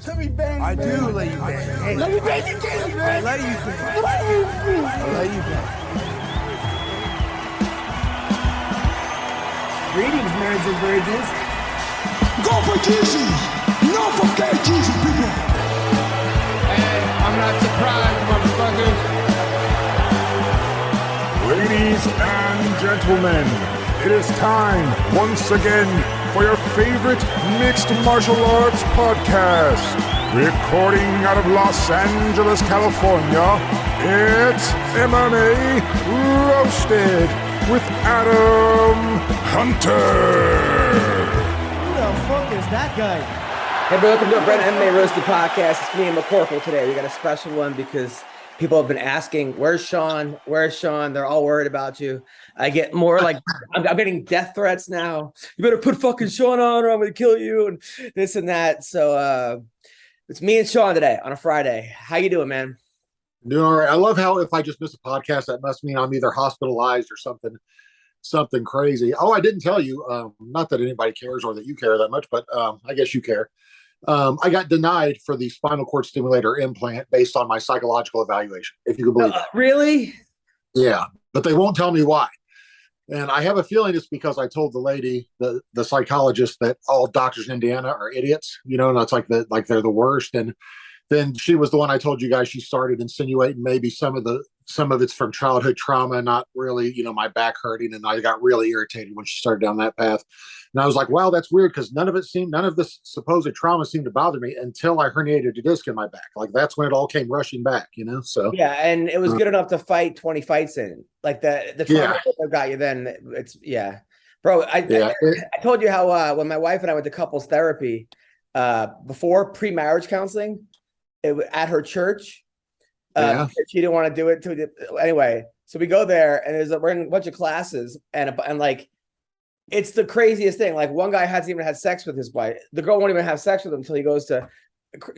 Let me bang. I do let you bang. Hey, let me bang you, James, man. I let you bang. I let you bang. Greetings, marriage and virgins. Go for Jesus. No forget Jesus, people. Hey, I'm not surprised, motherfuckers. Ladies and gentlemen, it is time once again for your favorite mixed martial arts podcast. Recording out of Los Angeles, California, it's MMA Roasted with Adam Hunter. Who the fuck is that guy? Hey, bro, welcome to our brand MMA Roasted Podcast. It's me and McCorkle today. We got a special one because people have been asking, where's Sean? Where's Sean? They're all worried about you. I get more like, I'm getting death threats now. You better put fucking Sean on or I'm going to kill you and this and that. So it's me and Sean today on a Friday. How you doing, man? Doing all right. I love how if I just miss a podcast, that must mean I'm either hospitalized or something crazy. Oh, I didn't tell you, not that anybody cares or that you care that much, but I guess you care. I got denied for the spinal cord stimulator implant based on my psychological evaluation, if you can believe it. Really? Yeah, but they won't tell me why. And I have a feeling it's because I told the lady, the psychologist, that all doctors in Indiana are idiots, you know, and it's like they're the worst. And then she was the one I told you guys, she started insinuating maybe some of it's from childhood trauma, not really, you know, my back hurting. And I got really irritated when she started down that path. And I was like, wow, that's weird, because none of this supposed trauma seemed to bother me until I herniated a disc in my back. Like that's when it all came rushing back, you know? So yeah, and it was good enough to fight 20 fights in. Like the trauma that got you then. It's bro. I told you how when my wife and I went to couples therapy before pre-marriage counseling at her church. She didn't want to do it anyway. So we go there and we're in a bunch of classes and like it's the craziest thing. Like one guy hasn't even had sex with his wife. The girl won't even have sex with him until he goes to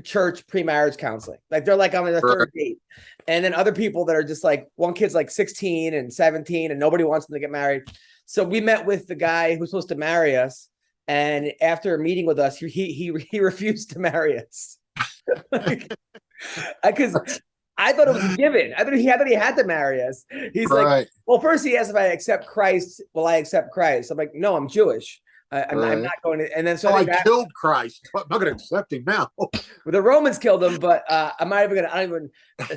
church pre-marriage counseling. Like they're like on their third date. And then other people that are just like, one kid's like 16 and 17 and nobody wants them to get married. So we met with the guy who's supposed to marry us. And after meeting with us, he refused to marry us. Because I thought it was a given. I thought he had to marry us. He's like, well, first he asked if I accept Christ. Will I accept Christ? I'm like, no, I'm Jewish. I'm not going to. And then so I killed Christ. I'm not going to accept him now. Well, the Romans killed him, but I'm not even going to. I don't even.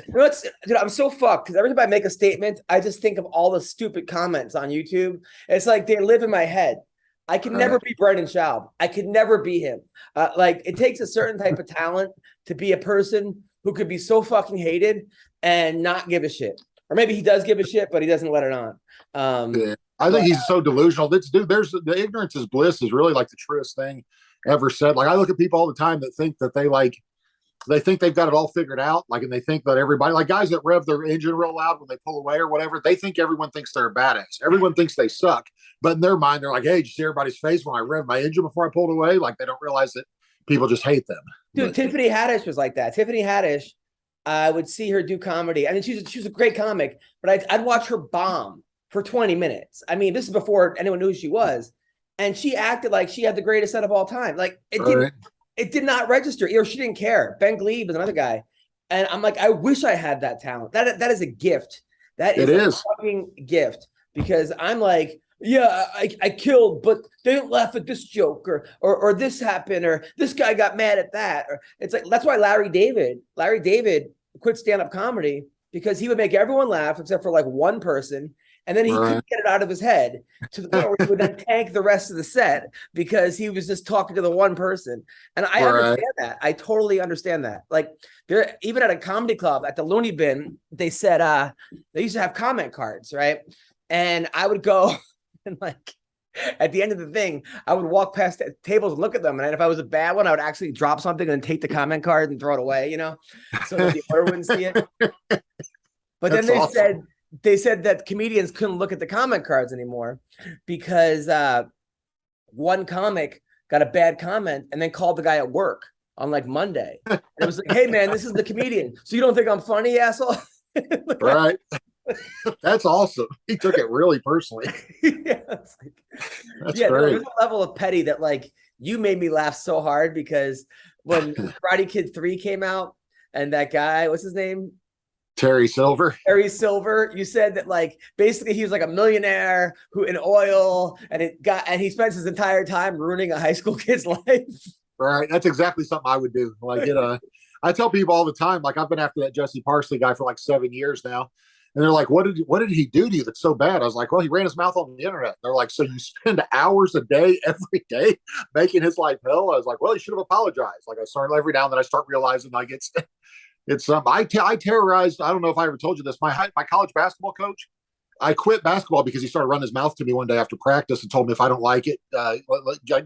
You know, dude, I'm so fucked because every time I make a statement, I just think of all the stupid comments on YouTube. It's like they live in my head. I can never be Brendan Schaub. I could never be him. Like it takes a certain type of talent to be a person who could be so fucking hated and not give a shit. Or maybe he does give a shit, but he doesn't let it on. I think he's so delusional. There's the ignorance is bliss is really like the truest thing ever said. Like I look at people all the time that think that they think they've got it all figured out. Like, and they think that everybody, like guys that rev their engine real loud when they pull away or whatever, they think everyone thinks they're a badass. Everyone thinks they suck. But in their mind, they're like, hey, did you see everybody's face when I revved my engine before I pulled away? Like they don't realize that people just hate them. Dude, Tiffany Haddish was like that. Tiffany Haddish, I would see her do comedy. I mean, she's a great comic, but I'd watch her bomb for 20 minutes. I mean, this is before anyone knew who she was. And she acted like she had the greatest set of all time. Like it did not register, or she didn't care. Ben Glebe is another guy. And I'm like, I wish I had that talent. That is a gift. That is a fucking gift. Because I'm like, yeah, I killed, but they didn't laugh at this joke or this happened or this guy got mad at that. Or it's like that's why Larry David quit stand-up comedy because he would make everyone laugh except for like one person, and then he couldn't get it out of his head to the point where he would then tank the rest of the set because he was just talking to the one person. And I understand that. I totally understand that. Like there, even at a comedy club at the Looney Bin, they said they used to have comment cards, right? And I would go. And like at the end of the thing, I would walk past the tables and look at them. And if I was a bad one, I would actually drop something and take the comment card and throw it away, you know, so that the owner wouldn't see it. But then they said that comedians couldn't look at the comment cards anymore because one comic got a bad comment and then called the guy at work on like Monday. And it was like, hey, man, this is the comedian. So you don't think I'm funny, asshole? Right. That's awesome. He took it really personally. That's great. No, there's a level of petty that like You made me laugh so hard because when Karate Kid 3 came out and that guy, what's his name? Terry Silver. Terry Silver, you said that like basically he was like a millionaire who in oil and he spends his entire time ruining a high school kid's life. Right. That's exactly something I would do. Like, I tell people all the time, like I've been after that Jesse Parsley guy for like 7 years now. And they're like, what did he do to you that's so bad? I was like, well, he ran his mouth on the internet. They're like, so you spend hours a day, every day making his life hell? I was like, well, he should have apologized. Like I started every now and then I start realizing like it's I terrorized. I don't know if I ever told you this. My college basketball coach, I quit basketball because he started running his mouth to me one day after practice and told me if I don't like it,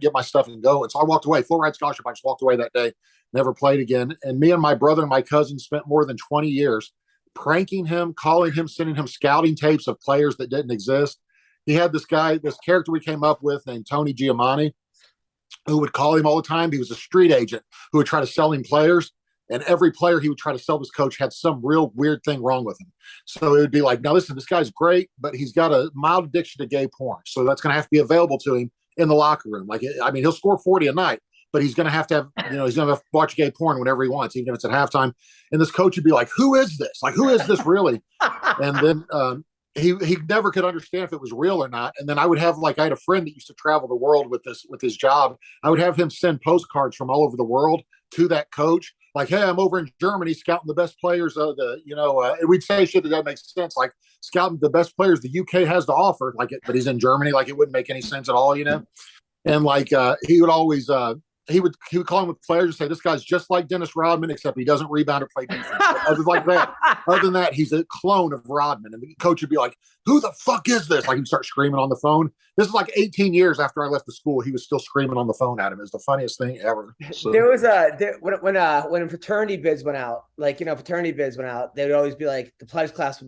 get my stuff and go. And so I walked away. Full ride scholarship. I just walked away that day, never played again. And me and my brother and my cousin spent more than 20 years pranking him, calling him, sending him scouting tapes of players that didn't exist. He had this character we came up with named Tony Giamatti, who would call him all the time. He was a street agent who would try to sell him players. And every player he would try to sell this coach had some real weird thing wrong with him. So it would be like, now listen, this guy's great, but he's got a mild addiction to gay porn. So that's going to have to be available to him in the locker room. Like, I mean, he'll score 40 a night, but he's going to have, he's going to watch gay porn whenever he wants, even if it's at halftime. And this coach would be like, who is this? Like, who is this really? And then he never could understand if it was real or not. And then I had a friend that used to travel the world with his job. I would have him send postcards from all over the world to that coach. Like, hey, I'm over in Germany scouting the best players of and we'd say shit that doesn't make sense. Like scouting the best players the UK has to offer, but he's in Germany. Like it wouldn't make any sense at all, And like, he would always, he would call him with players and say, this guy's just like Dennis Rodman, except he doesn't rebound or play defense. Other than that, he's a clone of Rodman. And the coach would be like, who the fuck is this? Like he'd start screaming on the phone. This is like 18 years after I left the school. He was still screaming on the phone at him. It was the funniest thing ever. So. There was when fraternity bids went out, they would always be like the pledge class,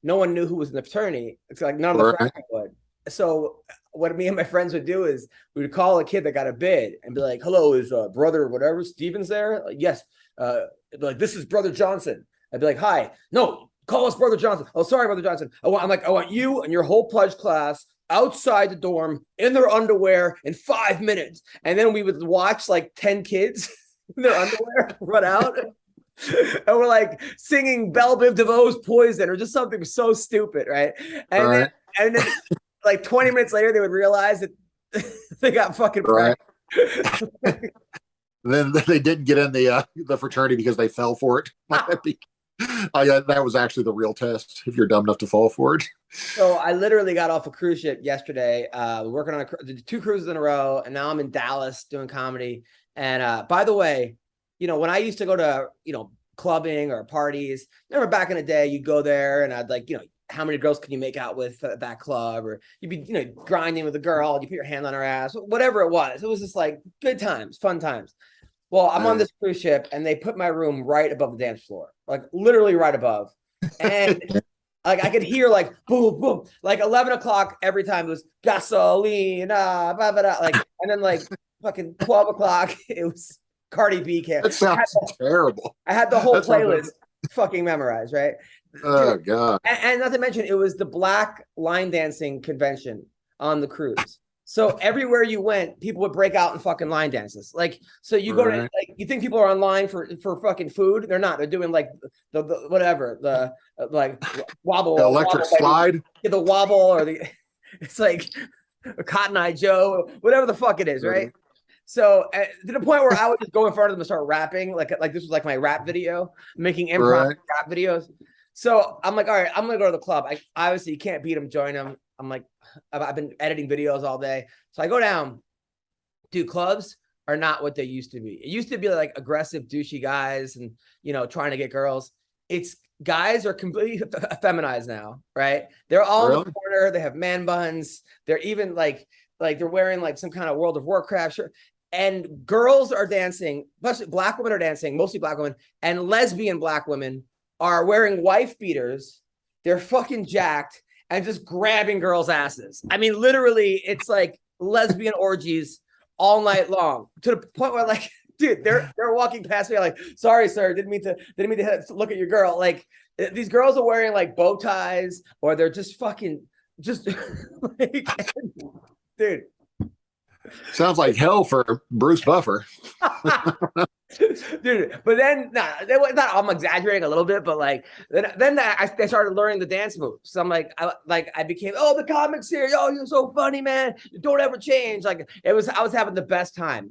no one knew who was in the fraternity. It's like none of the freshmen would. So what me and my friends would do is we would call a kid that got a bid and be like, hello, is brother whatever Steven's there? Like, yes. Like, this is brother Johnson. I'd be like, hi. No, call us brother Johnson. Oh, sorry, brother Johnson. I want you and your whole pledge class outside the dorm in their underwear in 5 minutes. And then we would watch like 10 kids in their underwear run out. And we're like singing Belle Biv DeVoe's Poison or just something so stupid, right? And then like 20 minutes later, they would realize that they got fucking pranked. Then they didn't get in the fraternity because they fell for it. That was actually the real test, if you're dumb enough to fall for it. So I literally got off a cruise ship yesterday, working on 2 cruises in a row, and now I'm in Dallas doing comedy. And by the way, when I used to go to, clubbing or parties, remember back in the day, you'd go there and I'd like, how many girls can you make out with at that club? Or you'd be, grinding with a girl, you put your hand on her ass, whatever it was. It was just like good times, fun times. Well, I'm on this cruise ship and they put my room right above the dance floor, like literally right above. And like I could hear like boom, boom, like 11 o'clock every time it was gasolina, blah, blah, blah. Like, and then like fucking 12 o'clock, it was Cardi B camp. That sounds terrible. I had the whole playlist fucking memorized, right? Oh God. And not to mention, it was the Black line dancing convention on the cruise. So everywhere you went, people would break out in fucking line dances. Like, so you go to, like, you think people are online for fucking food? They're not. They're doing like the whatever, the like wobble, the electric wobble, slide, the wobble, or it's like a Cotton Eye Joe, whatever the fuck it is, right? So to the point where I would just go in front of them and start rapping, like this was like my rap video, making improv rap videos. So I'm like, all right, I'm gonna go to the club. I obviously can't beat them, join them. I'm like, I've been editing videos all day. So I go down. Dude, clubs are not what they used to be. It used to be like aggressive, douchey guys and, trying to get girls. It's guys are completely feminized now, right? They're all in the corner. They have man buns. They're even like they're wearing like some kind of World of Warcraft shirt. And girls are dancing, especially black women are dancing, mostly black women, and lesbian black women are wearing wife beaters. They're fucking jacked and just grabbing girls' asses. I mean, literally, it's like lesbian orgies all night long, to the point where, like, dude, they're walking past me like, sorry, sir, didn't mean to look at your girl. Like, these girls are wearing like bow ties, or they're just fucking like, dude. Sounds like hell for Bruce Buffer. Dude, but then not I'm exaggerating a little bit, but like then I started learning the dance moves. So I'm like I became the comics here. Yo, you're so funny, man. Don't ever change. Like I was having the best time,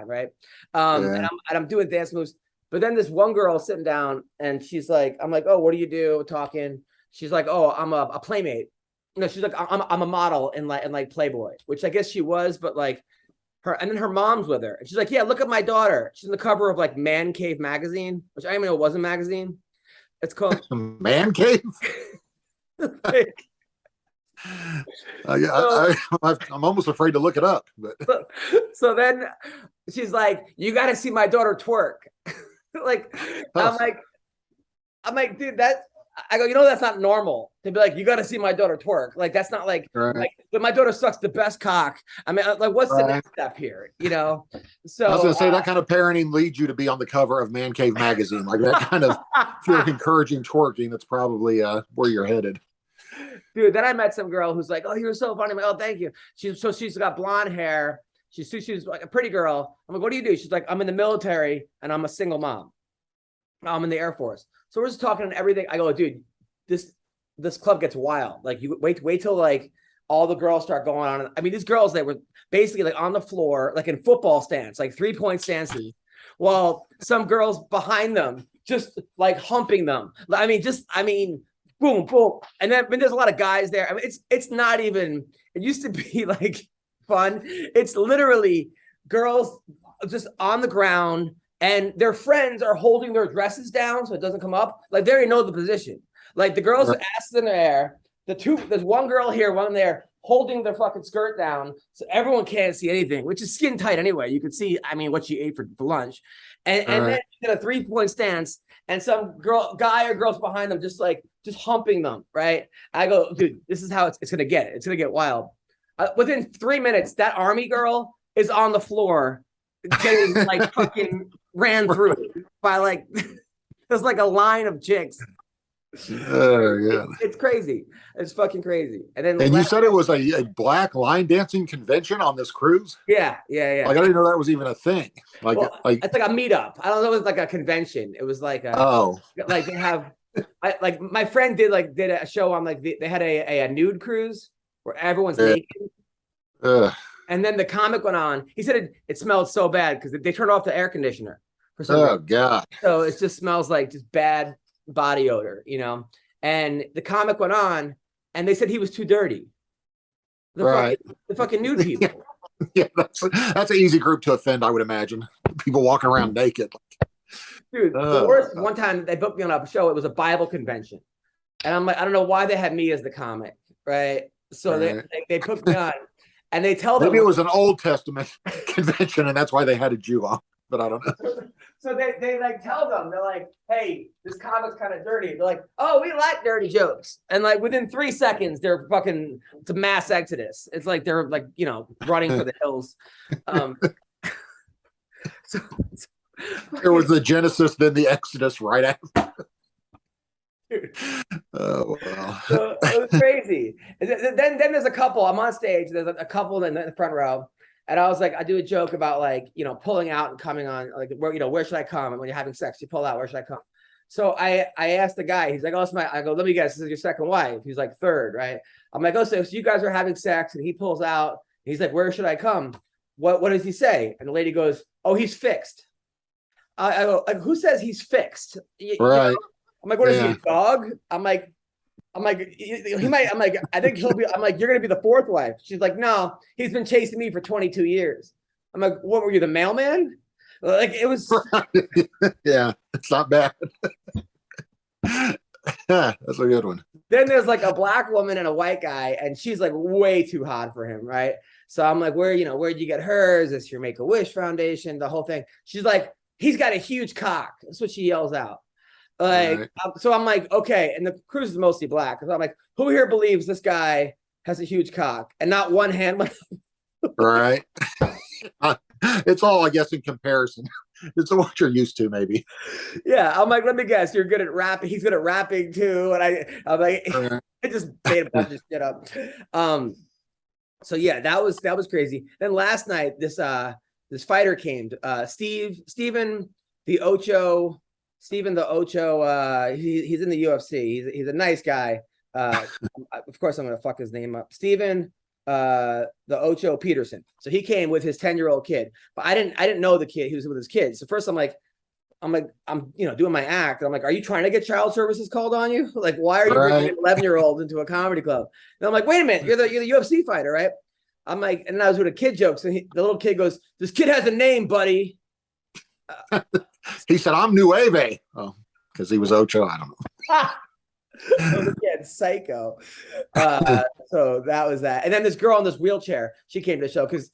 right? And I'm doing dance moves. But then this one girl sitting down and she's like, I'm like, oh, what do you do? Talking. She's like, oh, I'm a playmate. No, she's like, I'm a model in like Playboy, which I guess she was, but like. And then her mom's with her. And she's like, yeah, look at my daughter. She's on the cover of like Man Cave magazine, which I didn't even know was a magazine. It's called Man Cave. I'm almost afraid to look it up. But so then she's like, you got to see my daughter twerk. Like, I'm like, dude, I go, that's not normal to be like, you got to see my daughter twerk. Like, that's not like, but my daughter sucks the best cock. I mean, like, what's the next step here? So I was going to say that kind of parenting leads you to be on the cover of Man Cave magazine. Like that kind of, if you're encouraging twerking, that's probably where you're headed. Dude, then I met some girl who's like, oh, you're so funny. I'm like, oh, thank you. She's got blonde hair. She's like a pretty girl. I'm like, what do you do? She's like, I'm in the military and I'm a single mom. I'm in the Air Force. So we're just talking and everything. I go, dude, this club gets wild. Like you wait till like all the girls start going on. I mean, these girls, they were basically like on the floor, like in football stance, like 3-point stances, while some girls behind them just like humping them. I mean, boom, boom. And then there's a lot of guys there. I mean, it's not even, it used to be like fun. It's literally girls just on the ground. And their friends are holding their dresses down so it doesn't come up. Like they already know the position. Like the girls with asses in the air. There's one girl here, one there, holding their fucking skirt down so everyone can't see anything, which is skin tight anyway. You could see, I mean, what she ate for lunch. And then she did a 3-point stance, and some guy or girls behind them just humping them, right? I go, dude, this is how it's gonna get. It's gonna get wild. Within 3 minutes, that army girl is on the floor getting like fucking ran through by like there's like a line of chicks. Oh yeah, it's crazy. It's fucking crazy. And you said it was a black line dancing convention on this cruise? Yeah. Like I didn't know that was even a thing. Like it's like a meetup. I don't know. It was like a convention. It was like like they have. Like my friend did a show on like they had a nude cruise where everyone's naked. And then the comic went on. He said it smelled so bad because they turned off the air conditioner for some reason. God! So it just smells like just bad body odor, And the comic went on, and they said he was too dirty. The fucking nude people. Yeah, that's an easy group to offend, I would imagine. People walking around naked. Dude, the worst. One time they booked me on a show. It was a Bible convention, and I'm like, I don't know why they had me as the comic, right? So they put me on. And they tell them maybe it was an Old Testament convention, and that's why they had a Jew on. But I don't know. So they like tell them, they're like, "Hey, this comic's kind of dirty." They're like, "Oh, we like dirty jokes." And like within 3 seconds, it's a mass exodus. It's like they're like running for the hills. There was the Genesis, then the Exodus right after. Oh wow! So it was crazy. Then there's a couple. I'm on stage. There's a couple in the front row, and I was like, I do a joke about like pulling out and coming on. Like where should I come? And when you're having sex, you pull out. Where should I come? So I asked the guy. He's like, oh, it's my. I go, let me guess. This is your second wife. He's like third, right? I'm like, oh, so you guys are having sex, and he pulls out. He's like, where should I come? What does he say? And the lady goes, oh, he's fixed. I go, like, who says he's fixed? Right. I'm like, what is he, a dog? I'm like, he might. I'm like, I think he'll be. I'm like, you're gonna be the fourth wife. She's like, no, he's been chasing me for 22 years. I'm like, what were you, the mailman? Like it was. Yeah, it's not bad. That's a good one. Then there's like a black woman and a white guy, and she's like way too hot for him, right? So I'm like, where'd you get hers? Is this your Make-A-Wish Foundation? The whole thing. She's like, he's got a huge cock. That's what she yells out. Like, right. So I'm like, okay. And the cruise is mostly black. So I'm like, who here believes this guy has a huge cock? And not one hand went up. Right. It's all, I guess, in comparison. It's what you're used to, maybe. Yeah. I'm like, let me guess. You're good at rapping. He's good at rapping too. And I'm like, I just made a bunch of shit up. So yeah, that was crazy. Then last night, this fighter came, Steven the Ocho. He's in the UFC. He's a nice guy. Of course, I'm gonna fuck his name up. Steven the Ocho Peterson. So he came with his 10-year-old kid, but I didn't know the kid. He was with his kids. So first I'm doing my act. And I'm like, are you trying to get child services called on you? Like, why are you bringing an 11-year-old into a comedy club? And I'm like, wait a minute, you're the UFC fighter, right? I'm like, and I was with a kid joke. So the little kid goes, this kid has a name, buddy. He said, I'm Nueve. Oh, because he was Ocho. I don't know. Yeah, psycho. So that was that. And then this girl in this wheelchair, she came to the show because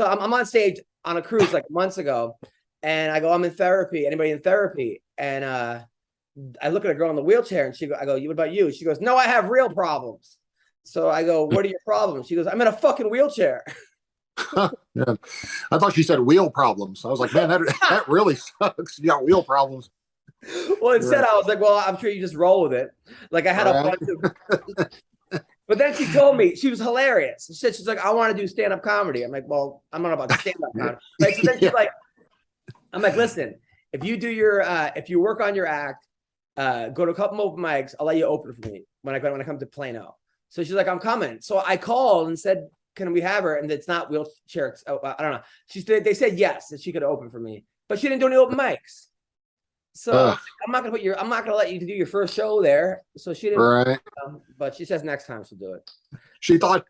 I'm on stage on a cruise like months ago. And I go, I'm in therapy. Anybody in therapy? And I look at a girl in the wheelchair and I go, what about you? She goes, no, I have real problems. So I go, what are your problems? She goes, I'm in a fucking wheelchair. Yeah. I thought she said wheel problems. I was like, man, that really sucks. You got wheel problems. Well, instead I was like, well, I'm sure you just roll with it. Like I had a bunch of, but then she told me, she was hilarious. She's like, I want to do stand-up comedy. I'm like, well, I'm not about stand-up comedy. Like, so then she's like, I'm like, listen, if you work on your act, go to a couple open mics, I'll let you open for me when I come to Plano. So she's like, I'm coming. So I called and said, can we have her? And it's not wheelchair. I don't know. They said yes, that she could open for me, but she didn't do any open mics. So I'm not gonna let you do your first show there. So she didn't. Right. But she says next time she'll do it. She thought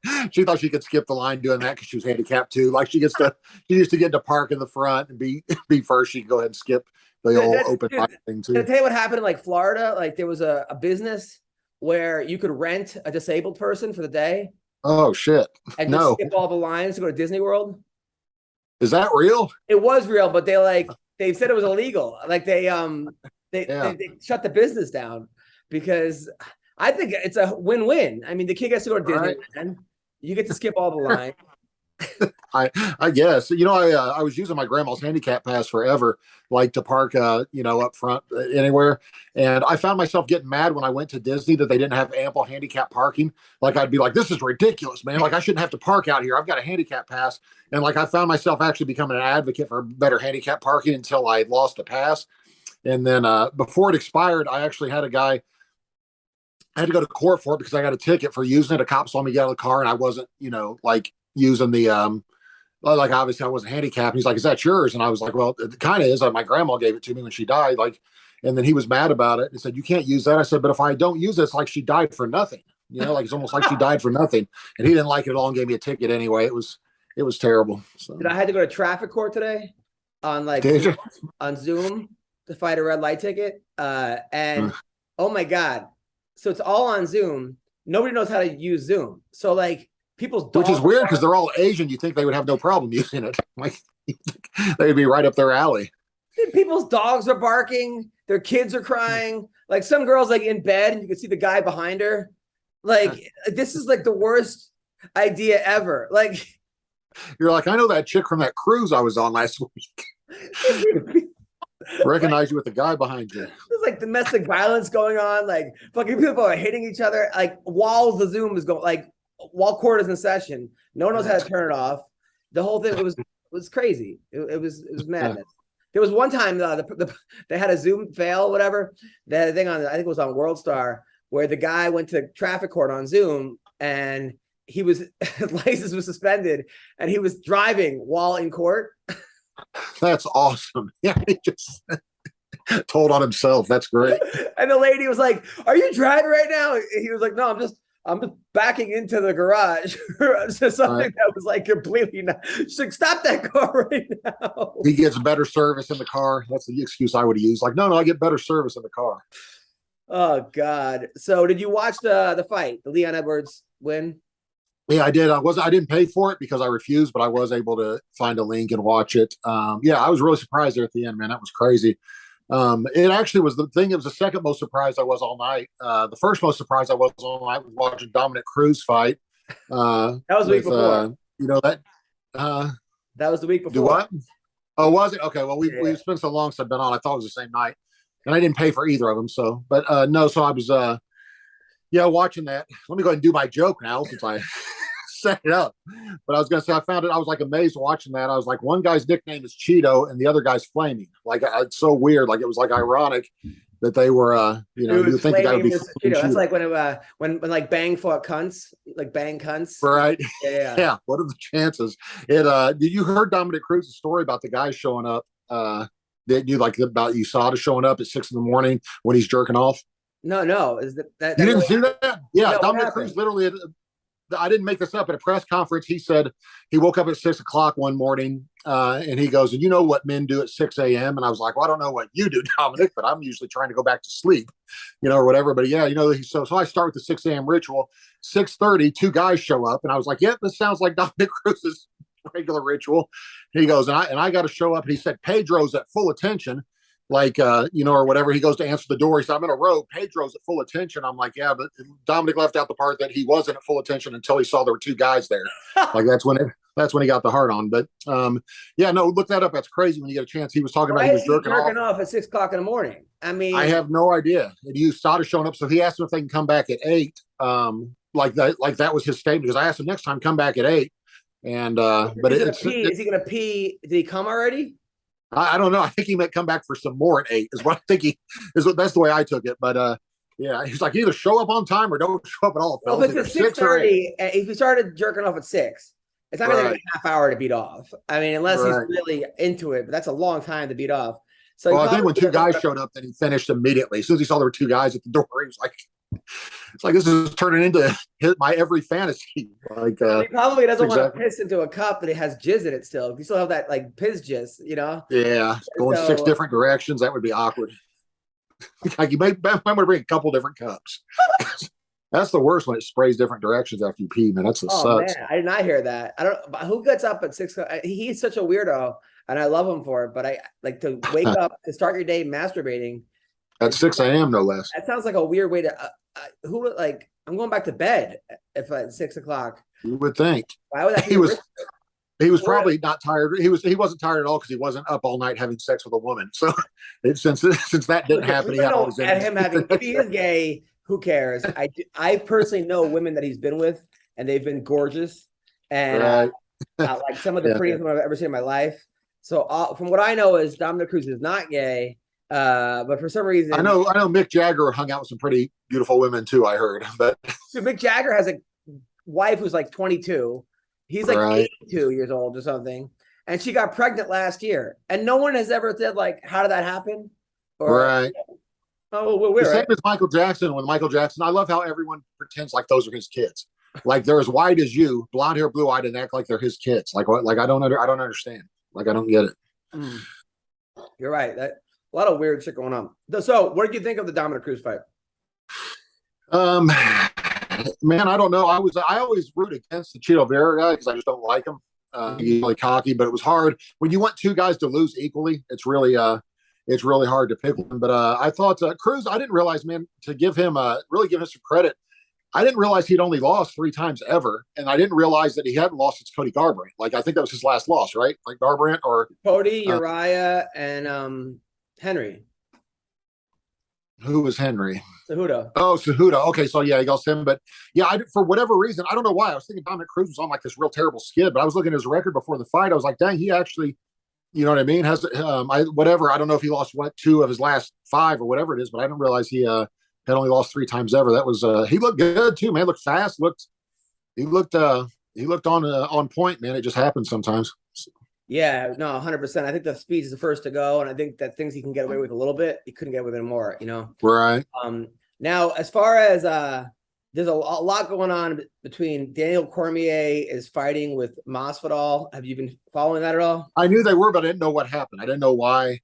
she could skip the line doing that because she was handicapped too. Like she used to get to park in the front and be first. She can go ahead and skip the old open mic thing too. Can I tell you what happened in like Florida? Like there was a business where you could rent a disabled person for the day. Oh shit! And just skip all the lines to go to Disney World. Is that real? It was real, but they said it was illegal. Like they shut the business down because I think it's a win-win. I mean, the kid gets to go to Disney, and you get to skip all the lines. I guess, I was using my grandma's handicap pass forever, like to park, up front anywhere. And I found myself getting mad when I went to Disney that they didn't have ample handicap parking. Like I'd be like, this is ridiculous, man. Like I shouldn't have to park out here. I've got a handicap pass. And like, I found myself actually becoming an advocate for better handicap parking until I lost the pass. And then, before it expired, I actually had I had to go to court for it because I got a ticket for using it. A cop saw me get out of the car and I wasn't, using the like obviously I wasn't handicapped. And he's like, is that yours? And I was like, well, it kind of is. My grandma gave it to me when she died. And then he was mad about it and said, you can't use that. I said, but if I don't use it, it's like she died for nothing. Like it's almost like she died for nothing. And he didn't like it at all and gave me a ticket anyway. It was terrible. So. Did I had to go to traffic court today on on Zoom to fight a red light ticket? And oh my God. So it's all on Zoom. Nobody knows how to use Zoom. So like, people's dogs, which is weird because they're all Asian. You think they would have no problem using it? Like they'd be right up their alley. People's dogs are barking. Their kids are crying. Like some girls like in bed, and you can see the guy behind her. Like this is like the worst idea ever. Like you're like, I know that chick from that cruise I was on last week. Recognize you with the guy behind you. There's like domestic violence going on. Like fucking people are hitting each other. Like while the Zoom is going, like. While court is in session, no one knows how to turn it off. The whole thing was crazy. It was madness. There was one time they had a Zoom fail, whatever. They had a thing on, I think it was on World Star, where the guy went to traffic court on Zoom and his license was suspended and he was driving while in court. That's awesome. Yeah, he just told on himself. That's great. And the lady was like, "Are you driving right now?" He was like, "No, I'm just backing into the garage." So something that was like completely not. She's like, "Stop that car right now." He gets better service in the car. That's the excuse I would use. Like, no, I get better service in the car. Oh God. So did you watch the fight, the Leon Edwards win? Yeah, I did. I didn't pay for it because I refused, but I was able to find a link and watch it. Yeah, I was really surprised there at the end, man. That was crazy. It actually was the thing. It was the second most surprised I was all night. The first most surprised I was all night was watching Dominic Cruz fight. That was the week before. That was the week before. Do what? Oh, was it? Okay. Well, we spent so long since I've been on. I thought it was the same night, and I didn't pay for either of them. So, but no. So I was watching that. Let me go ahead and do my joke now since I set it up. But I was going to say, I found it. I was like amazed watching that. I was like, one guy's nickname is Cheeto and the other guy's Flaming. Like, it's so weird. Like, it was like ironic that they were, you know, you think the guy would be Cheeto. That's like when like Bang fought cunts, like Bang cunts. Right. Yeah. Yeah. What are the chances? You heard Dominic Cruz's story about the guy showing up? That you like about USADA showing up at 6 a.m. when he's jerking off? No. Is that you didn't really see that? Yeah. No, Dominic Cruz literally, I didn't make this up, at a press conference. He said he woke up at 6 o'clock one morning and he goes, and you know what men do at 6 a.m.? And I was like, well, I don't know what you do, Dominic, but I'm usually trying to go back to sleep, you know, or whatever. But yeah, you know, so I start with the 6 a.m. ritual. 6:30, two guys show up and I was like, yeah, this sounds like Dominic Cruz's regular ritual. He goes, and I got to show up. And he said, Pedro's at full attention. Like, you know, or whatever. He goes to answer the door. He said, I'm in a row. Pedro's at full attention. I'm like, yeah, but Dominic left out the part that he wasn't at full attention until he saw there were two guys there. Like, that's when he got the heart on. But yeah, no, look that up. That's crazy when you get a chance. He was talking about he was jerking off at 6 o'clock in the morning. I mean, I have no idea. And you started showing up. So he asked him if they can come back at 8. Like that was his statement, because I asked him next time, come back at 8. And but is he gonna pee? Did he come already? I don't know. I think he might come back for some more at 8 is what I think that's the way I took it. But yeah, he's like, either show up on time or don't show up at all. Well, if it's 6:30, if he started jerking off at 6, it's not gonna take a half hour to beat off. I mean, unless he's really into it, but that's a long time to beat off. So I think when two guys showed up, then he finished immediately. As soon as he saw there were two guys at the door, he was like, it's like, this is turning into my every fantasy. Like, he probably doesn't want to piss into a cup that it has jizz in it still. You still have that like piss jizz, you know? Yeah, going 6 different directions, that would be awkward. Like, you might want to bring a couple different cups. That's the worst, when it sprays different directions after you pee, man. That's the sucks. Man, I did not hear that. I don't. Who gets up at 6? He's such a weirdo, and I love him for it. But I like to wake up to start your day masturbating at 6 a.m. no less. That sounds like a weird way to. I'm going back to bed if at 6 o'clock. You would think. Why would that? He was probably not tired. He wasn't tired at all, because he wasn't up all night having sex with a woman. So since that didn't happen, he had all his energy. If he is gay, who cares? I personally know women that he's been with, and they've been gorgeous, and like some of the prettiest women I've ever seen in my life. So from what I know is Dominic Cruz is not gay. But for some reason, I know Mick Jagger hung out with some pretty beautiful women too, I heard. But so Mick Jagger has a wife who's like 22. He's like 82 years old or something, and she got pregnant last year. And no one has ever said, like, how did that happen? Or, oh, well, we're the same as Michael Jackson. With Michael Jackson, I love how everyone pretends like those are his kids. Like, they're as white as you, blonde hair, blue eyed, and act like they're his kids. Like, what? Like, I don't understand. Like, I don't get it. You're right. A lot of weird shit going on. So, what did you think of the Dominic Cruz fight? Man, I don't know. I always root against the Cheeto Vera guy because I just don't like him. He's really cocky, but it was hard when you want two guys to lose equally. It's really hard to pick one. But I thought Cruz, I didn't realize, man, to give him really give him some credit. I didn't realize he'd only lost 3 times ever, and I didn't realize that he hadn't lost since Cody Garbrandt. Like, I think that was his last loss, right? Like Garbrandt or Cody, Uriah, and Henry. Who was Henry? Cejudo. Oh, Cejudo. Okay, so yeah, he lost him. But yeah, for whatever reason, I don't know why. I was thinking Dominic Cruz was on like this real terrible skid, but I was looking at his record before the fight. I was like, dang, he actually, you know what I mean? Has whatever. I don't know if he lost 2 of his last 5 or whatever it is, but I didn't realize he had only lost 3 times ever. That was he looked good too, man. Looked fast. He looked on point, man. It just happens sometimes. Yeah, no, 100%. I think the speed is the first to go, and I think that things he can get away with a little bit, he couldn't get away with more, you know. Right. Now, as far as there's a lot going on between Daniel Cormier is fighting with Masvidal. Have you been following that at all? I knew they were, but I didn't know what happened. I didn't know why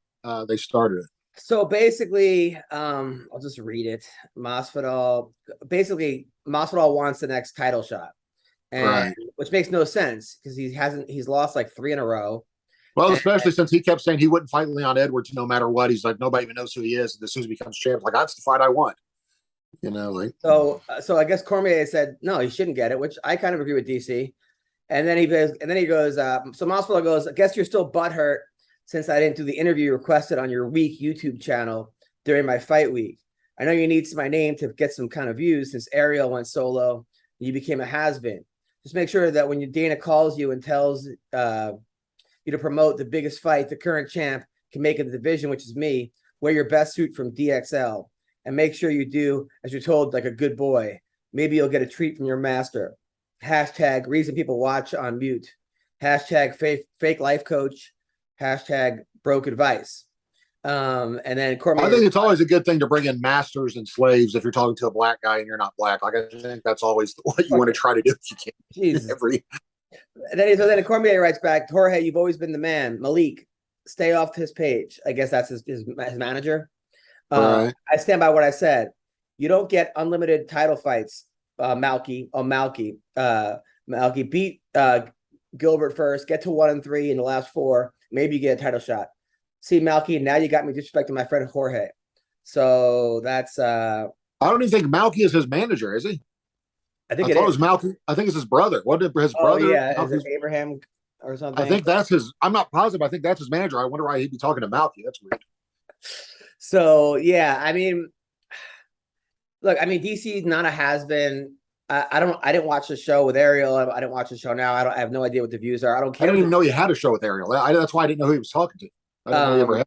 they started it. So basically, I'll just read it. Masvidal wants the next title shot. And which makes no sense because he's lost like 3 in a row. Well, especially since he kept saying he wouldn't fight Leon Edwards no matter what. He's like, nobody even knows who he is. And as soon as he becomes champ, like, that's the fight I want. You know, like so I guess Cormier said no, he shouldn't get it, which I kind of agree with DC. And then he goes, so Masvidal goes, I guess you're still butthurt since I didn't do the interview you requested on your weak YouTube channel during my fight week. I know you need my name to get some kind of views since Ariel went solo and you became a has-been. just make sure that when Dana calls you and tells you to promote the biggest fight the current champ can make in the division, which is me, wear your best suit from DXL and make sure you do as you're told, like a good boy. Maybe you'll get a treat from your master. Hashtag reason people watch on mute. Hashtag fake life coach. Hashtag broke advice. And then Cormier, I think it's always a good thing to bring in masters and slaves if you're talking to a black guy and you're not black. Like, I think that's always what you want to try to do if you can. Jesus. And then Cormier writes back, Jorge, you've always been the man. Malik, stay off his page. I guess that's his manager. Right. I stand by what I said. You don't get unlimited title fights, Malky. Malky beat Gilbert first, get to 1-3 in the last 4. Maybe you get a title shot. See, Malky, now you got me disrespecting my friend Jorge. So that's I don't even think Malky is his manager, is he? I think I thought it was Malky. I think it's his brother. Wasn't it his brother? Yeah, is it Abraham or something? I think that's his. I'm not positive. I think that's his manager. I wonder why he'd be talking to Malky. That's weird. So yeah, I mean, look, I mean, DC's not a has-been. I didn't watch the show with Ariel. I didn't watch the show now. I have no idea what the views are. I don't care. I didn't even know you had a show with Ariel. That's why I didn't know who he was talking to. I didn't know he ever had.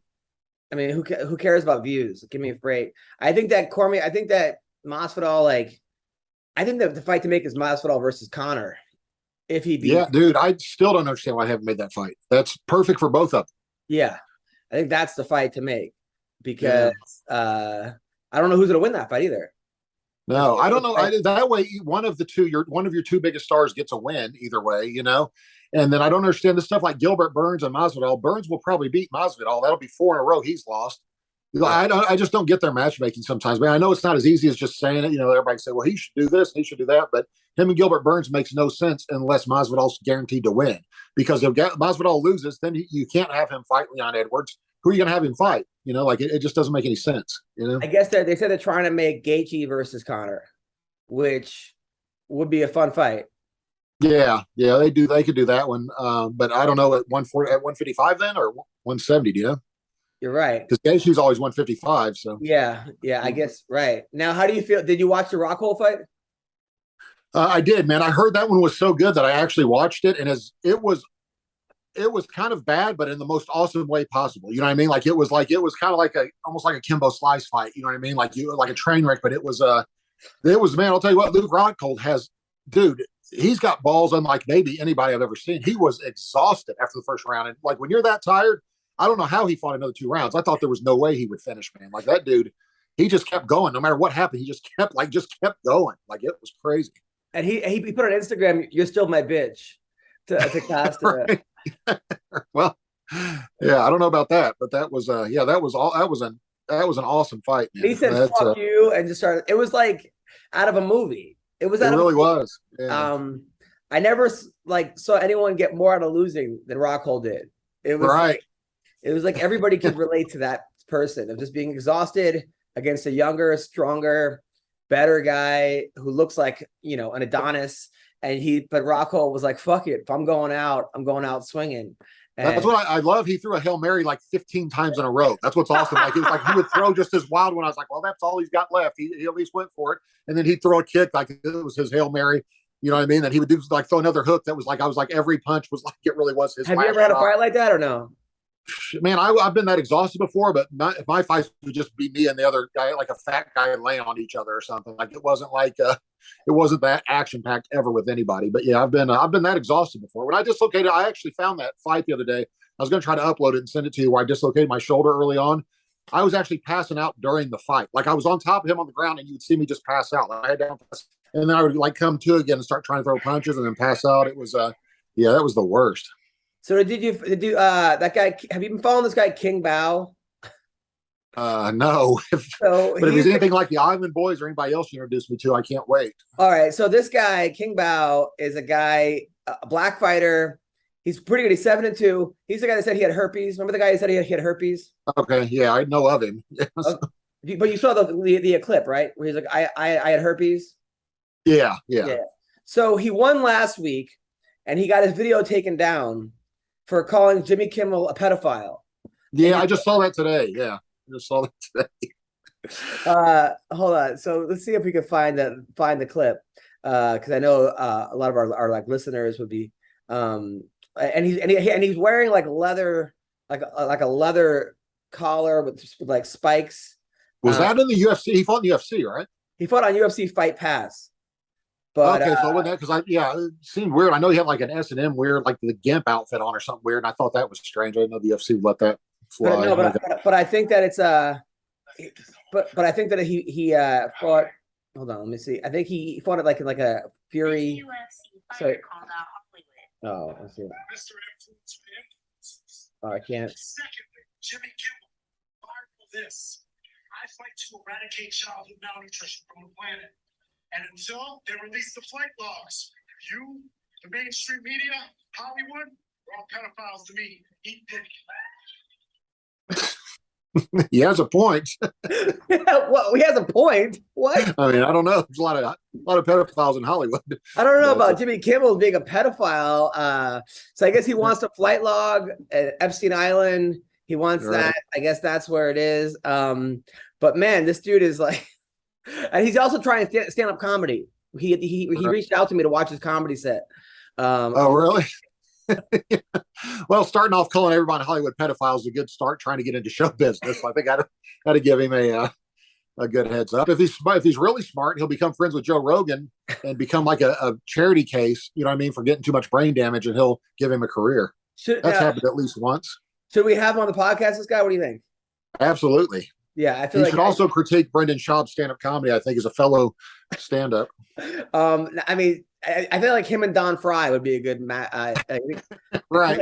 I mean, who cares about views? Give me a break. I think that Masvidal, I think that the fight to make is Masvidal versus Conor. If he beats. Yeah, dude, I still don't understand why I haven't made that fight. That's perfect for both of them. Yeah, I think that's the fight to make because I don't know who's going to win that fight either. No, I don't know. That way, one of your two biggest stars gets a win either way, you know. And then I don't understand the stuff like Gilbert Burns and Masvidal. Burns will probably beat Masvidal. That'll be 4 in a row he's lost. I just don't get their matchmaking sometimes. Man, I know it's not as easy as just saying it. You know, everybody say, well, he should do this, and he should do that. But him and Gilbert Burns makes no sense unless Masvidal's guaranteed to win. Because if Masvidal loses, then you can't have him fight Leon Edwards. Who are you going to have him fight? You know, it just doesn't make any sense. You know, I guess they said they're trying to make Gaethje versus Conor, which would be a fun fight. Yeah, they do. They could do that one, but I don't know at 155 then or 170. Do you know? You're right. Because Gaethje's always 155. So yeah, I guess right. Now, how do you feel? Did you watch the Rockhold fight? I did, man. I heard that one was so good that I actually watched it, and it was kind of bad, but in the most awesome way possible. You know what I mean? It was kind of like almost like a Kimbo Slice fight. You know what I mean? Like a train wreck, but it was man. I'll tell you what, Luke Rockhold has, dude. He's got balls unlike maybe anybody I've ever seen. He was exhausted after the first round, and when you're that tired, I don't know how he fought another 2 rounds. I thought there was no way he would finish, man. That dude, he just kept going. No matter what happened, he just kept going. It was crazy. And he put on Instagram, "You're still my bitch," to Costa. Well, yeah, I don't know about that, but that was that was an awesome fight, man. He said "fuck you" and just started. It was like out of a movie. It really was. Yeah. I never saw anyone get more out of losing than Rockhold did. It was right. It was like everybody could relate to that person of just being exhausted against a younger, stronger, better guy who looks like, an Adonis. But Rockhold was like, fuck it. If I'm going out swinging. And that's what I love. He threw a Hail Mary 15 times in a row. That's what's awesome. It was he would throw just as wild one. I was like, well, that's all he's got left. He at least went for it. And then he'd throw a kick it was his Hail Mary. You know what I mean? And he would do throw another hook that was I was every punch was it really was his. Have you ever had a fight like that or no? Man, I've been that exhausted before, but my fights would just be me and the other guy, like a fat guy laying on each other or something. It wasn't it wasn't that action packed ever with anybody. But yeah, I've been that exhausted before. When I dislocated, I actually found that fight the other day. I was going to try to upload it and send it to you where I dislocated my shoulder early on. I was actually passing out during the fight. I was on top of him on the ground and you would see me just pass out. I had down, and then I would come to again and start trying to throw punches and then pass out. It was that was the worst. So did you that guy? Have you been following this guy King Bao? No. But if he's anything like the Island Boys or anybody else you introduced me to, I can't wait. All right. So this guy King Bao is a guy, a black fighter. He's pretty good. He's 7-2. He's the guy that said he had herpes. Remember the guy who said he had herpes? Okay. Yeah, I know of him. Okay. But you saw the clip, right? Where he's like, I had herpes. Yeah. So he won last week, and he got his video taken down for calling Jimmy Kimmel a pedophile. Yeah, I just saw that today. Yeah, I just saw that today. Hold on. So let's see if we can find the clip. because I know a lot of our like listeners would be. And he's wearing like leather, like a leather collar with like spikes. Was that in the UFC? He fought in the UFC, right? He fought on UFC Fight Pass. But okay, so with that, because it seemed weird. I know he had like an S&M weird, like the Gimp outfit on or something weird, and I thought that was strange. I didn't know the UFC would let that fly. But I think that it's but I think that he fought. Hold on, let me see. I think he fought it like in like a Fury. Sorry. Oh, let's see. Oh, I can't. Secondly, Jimmy Kimmel, hard for this. I fight to eradicate childhood malnutrition from the planet. And until they release the flight logs, you, the mainstream media, Hollywood, we're all pedophiles to me. Eat dick. He has a point. Well, he has a point. What? I mean, I don't know. There's a lot of pedophiles in Hollywood. I don't know about Jimmy Kimmel being a pedophile. So I guess he wants to flight log at Epstein Island. He wants that. I guess that's where it is. But man, this dude is like, and he's also trying stand up comedy. He reached out to me to watch his comedy set. Oh, really? Well, starting off calling everybody in Hollywood pedophiles is a good start trying to get into show business. So I think I got to give him a good heads up. If he's really smart, he'll become friends with Joe Rogan and become like a charity case. You know what I mean, for getting too much brain damage, and he'll give him a career. That's happened at least once. Should we have him on the podcast? This guy, what do you think? Absolutely. Yeah, I feel he should also critique Brendan Schaub's stand-up comedy. I think as a fellow stand-up. I mean, I feel like him and Don Fry would be a good match. Right.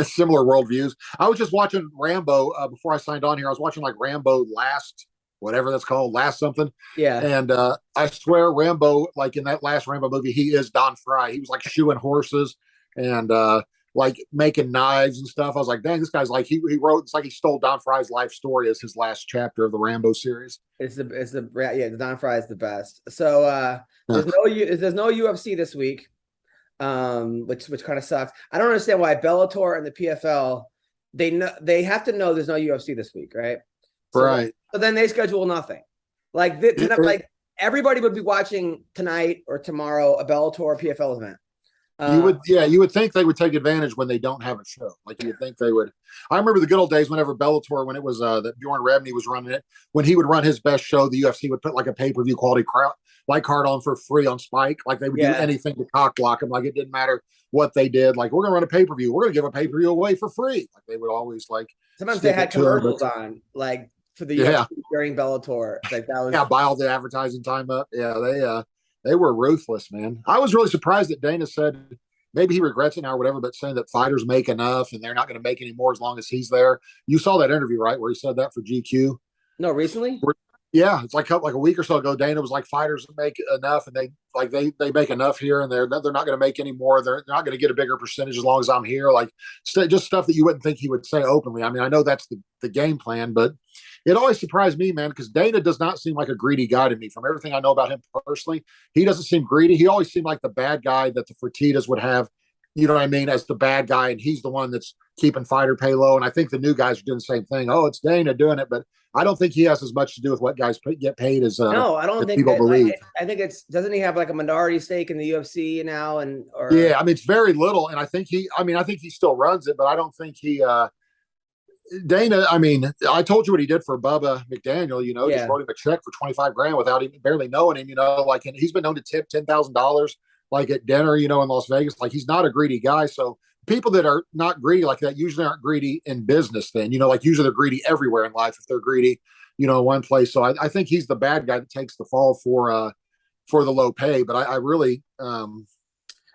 Similar worldviews. I was just watching Rambo before I signed on here. I was watching like Rambo Last, whatever that's called, Last something. Yeah. And I swear Rambo, like in that last Rambo movie, he is Don Fry. He was like shoeing horses and like making knives and stuff. I was like, dang, this guy's like, he wrote, it's like he stole Don Fry's life story as his last chapter of the Rambo series. The Don Fry is the best. So there's no UFC this week, which kind of sucks. I don't understand why Bellator and the PFL, they have to know there's no UFC this week, right? Right. So then they schedule nothing. Like like everybody would be watching tonight or tomorrow a Bellator or PFL event. You would think they would take advantage when they don't have a show. Like you would think they would. I remember the good old days whenever Bellator, when it was that Bjorn Rebney was running it, when he would run his best show, the UFC would put like a pay-per-view quality card on for free on Spike. Like they would do anything to cock block them. Like it didn't matter what they did. Like, we're gonna run a pay-per-view. We're gonna give a pay-per-view away for free. Like they would always like. Sometimes they had commercials on, like for the UFC during Bellator. Like that was buy all the advertising time up. Yeah, they were ruthless, man. I was really surprised that Dana said maybe he regrets it now or whatever, but saying that fighters make enough and they're not going to make any more as long as he's there. You saw that interview, right, where he said that for GQ? No, recently? Yeah, it's like a week or so ago. Dana was like, fighters make enough, and they make enough here, and they're not going to make any more. They're not going to get a bigger percentage as long as I'm here. Like just stuff that you wouldn't think he would say openly. I mean, I know that's the game plan, but it always surprised me, man, because Dana does not seem like a greedy guy to me. From everything I know about him personally, he doesn't seem greedy. He always seemed like the bad guy that the Fertittas would have, you know what I mean, as the bad guy, and he's the one that's keeping fighter pay low. And I think the new guys are doing the same thing. Oh, it's Dana doing it, but I don't think he has as much to do with what guys get paid as no, I don't think people believe. I think doesn't he have like a minority stake in the UFC now? Yeah, I mean, it's very little, and I think he still runs it, but I don't think he. Dana, I mean, I told you what he did for Bubba McDaniel. You know, just wrote him a check for $25,000 without even barely knowing him. You know, like, and he's been known to tip $10,000 like at dinner. You know, in Las Vegas. Like, he's not a greedy guy. So people that are not greedy like that usually aren't greedy in business. Then, you know, like usually they're greedy everywhere in life if they're greedy, you know, in one place. So I think he's the bad guy that takes the fall for the low pay. But I really.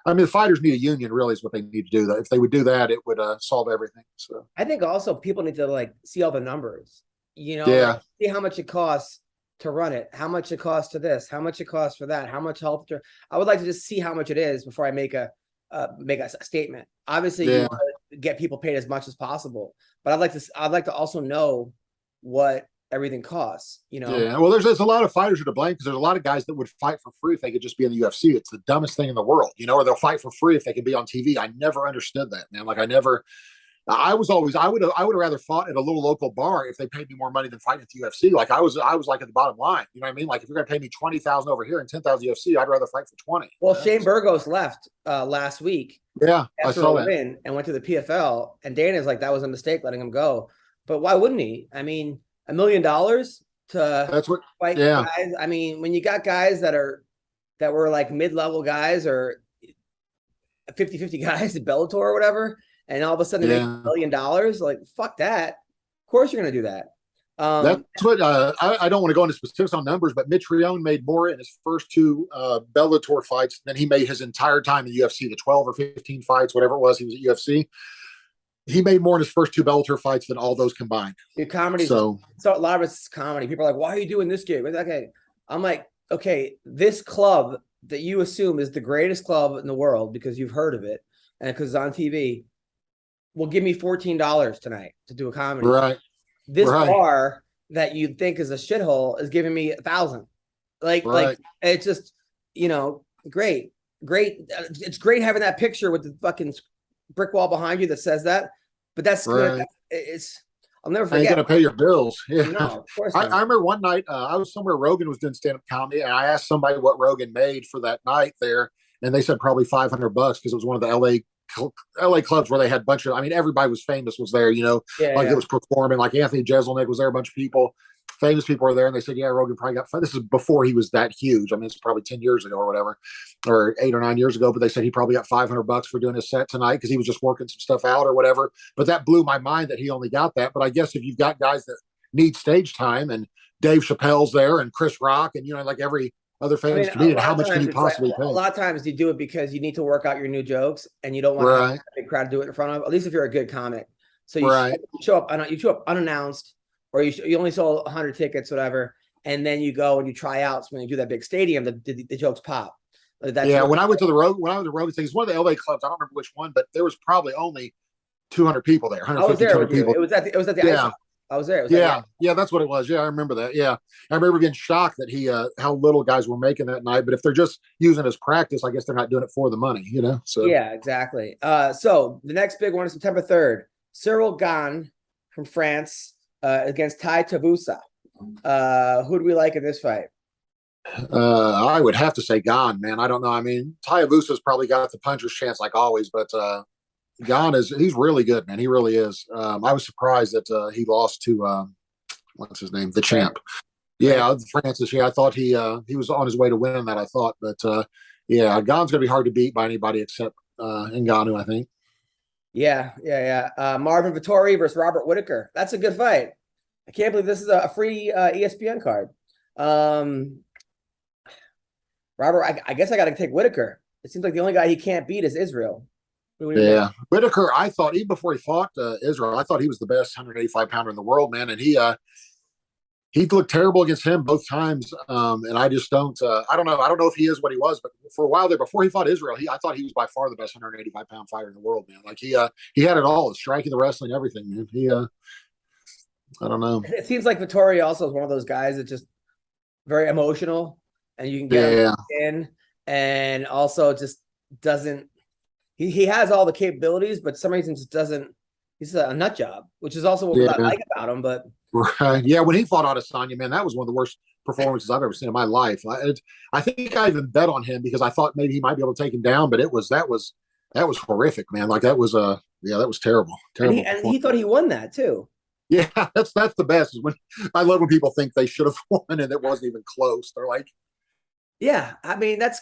I mean, the fighters need a union, really, is what they need to do. That if they would do that, it would solve everything. So I think also people need to like see all the numbers, you know, like, see how much it costs to run it, how much it costs to this, how much it costs for that, how much health. I would like to just see how much it is before I make a statement. Obviously, you want to get people paid as much as possible, but I'd like to also know what everything costs, you know. Yeah, well, there's a lot of fighters who are to blame because there's a lot of guys that would fight for free if they could just be in the UFC. It's the dumbest thing in the world, you know, or they'll fight for free if they could be on TV. I never understood that, man. Like, I never I would have rather fought at a little local bar if they paid me more money than fighting at the UFC. Like I was like at the bottom line. You know what I mean? Like if you're gonna pay me 20,000 over here and 10,000 UFC, I'd rather fight for 20. Well, Shane Burgos left last week. Yeah, I After saw a that. win and went to the PFL, and Dana's like, that was a mistake letting him go. But why wouldn't he? I mean, $1 million to That's what. fight Yeah. guys. I mean, when you got guys that were like mid-level guys or 50-50 guys at Bellator or whatever, and all of a sudden they make $1 million, like fuck that. Of course you're gonna do that. That's what I don't want to go into specifics on numbers, but Mitch Rion made more in his first two Bellator fights than he made his entire time in UFC, the 12 or 15 fights, whatever it was, he was at UFC. He made more in his first two Bellator fights than all those combined. Dude, comedy. So a lot of it's comedy. People are like, why are you doing this gig? Okay. I'm like, okay, this club that you assume is the greatest club in the world because you've heard of it and because it's on TV will give me $14 tonight to do a comedy. Right. This bar that you think is a shithole is giving me $1,000. Like it's just, great. It's great having that picture with the fucking brick wall behind you that says that, but that's good. I'll never forget. I ain't gonna pay your bills. Yeah. No, of course not. I remember one night I was somewhere Rogan was doing stand-up comedy, and I asked somebody what Rogan made for that night there, and they said probably $500 because it was one of the LA clubs where they had a bunch of, I mean, everybody was famous was there, it was performing, like Anthony Jeselnik was there, a bunch of people, famous people were there, and they said, yeah, Rogan probably got, this is before he was that huge. I mean, it's probably 10 years ago or whatever, or 8 or 9 years ago, but they said he probably got $500 for doing his set tonight because he was just working some stuff out or whatever. But that blew my mind that he only got that. But I guess if you've got guys that need stage time, and Dave Chappelle's there and Chris Rock and, like every other famous comedian, how much can you possibly pay? A lot of times you do it because you need to work out your new jokes and you don't want a big crowd to do it in front of, at least if you're a good comic. So you show up unannounced, or you only sold 100 tickets, whatever, and then you go and you try out. So when you do that big stadium, the jokes pop. When I went to the Rogan thing, it's one of the LA clubs. I don't remember which one, but there was probably only 200 people there. 150, I was there 200 people. It was at the ice house. I was there. Yeah, that's what it was. Yeah, I remember that. Yeah, I remember being shocked that how little guys were making that night. But if they're just using it as practice, I guess they're not doing it for the money, So yeah, exactly. So the next big one is September 3rd. Cyril Gane from France against Tai Tabusa. Who do we like in this fight? I would have to say Gane, man. I don't know. I mean, Tai Tabusa's probably got the puncher's chance like always, but Gane he's really good, man. He really is. I was surprised that he lost to what's his name, the champ. Yeah, Francis. Yeah, I thought he was on his way to winning that. I thought, but Gane's gonna be hard to beat by anybody except Ngannou, I think. Yeah. Marvin Vettori versus Robert Whittaker. That's a good fight. I can't believe this is a free ESPN card. Robert, I guess I got to take Whittaker. It seems like the only guy he can't beat is Israel. Yeah, Whittaker. I thought even before he fought Israel, I thought he was the best 185 pounder in the world, man. And he looked terrible against him both times. And I just don't. I don't know. I don't know if he is what he was, but for a while there, before he fought Israel, I thought he was by far the best 185 pound fighter in the world, man. Like he had it all: the striking, the wrestling, everything, man. I don't know. It seems like Vettori also is one of those guys that's just very emotional, and you can get him in, and also just doesn't. He has all the capabilities, but for some reason just doesn't. He's a nut job, which is also what I like about him. But yeah, when he fought Adesanya, man, that was one of the worst performances I've ever seen in my life. I think I even bet on him because I thought maybe he might be able to take him down, but that was horrific, man. Like that was that was terrible. And he thought he won that too. Yeah, that's the best. Is when I love when people think they should have won and it wasn't even close. They're like, yeah, I mean that's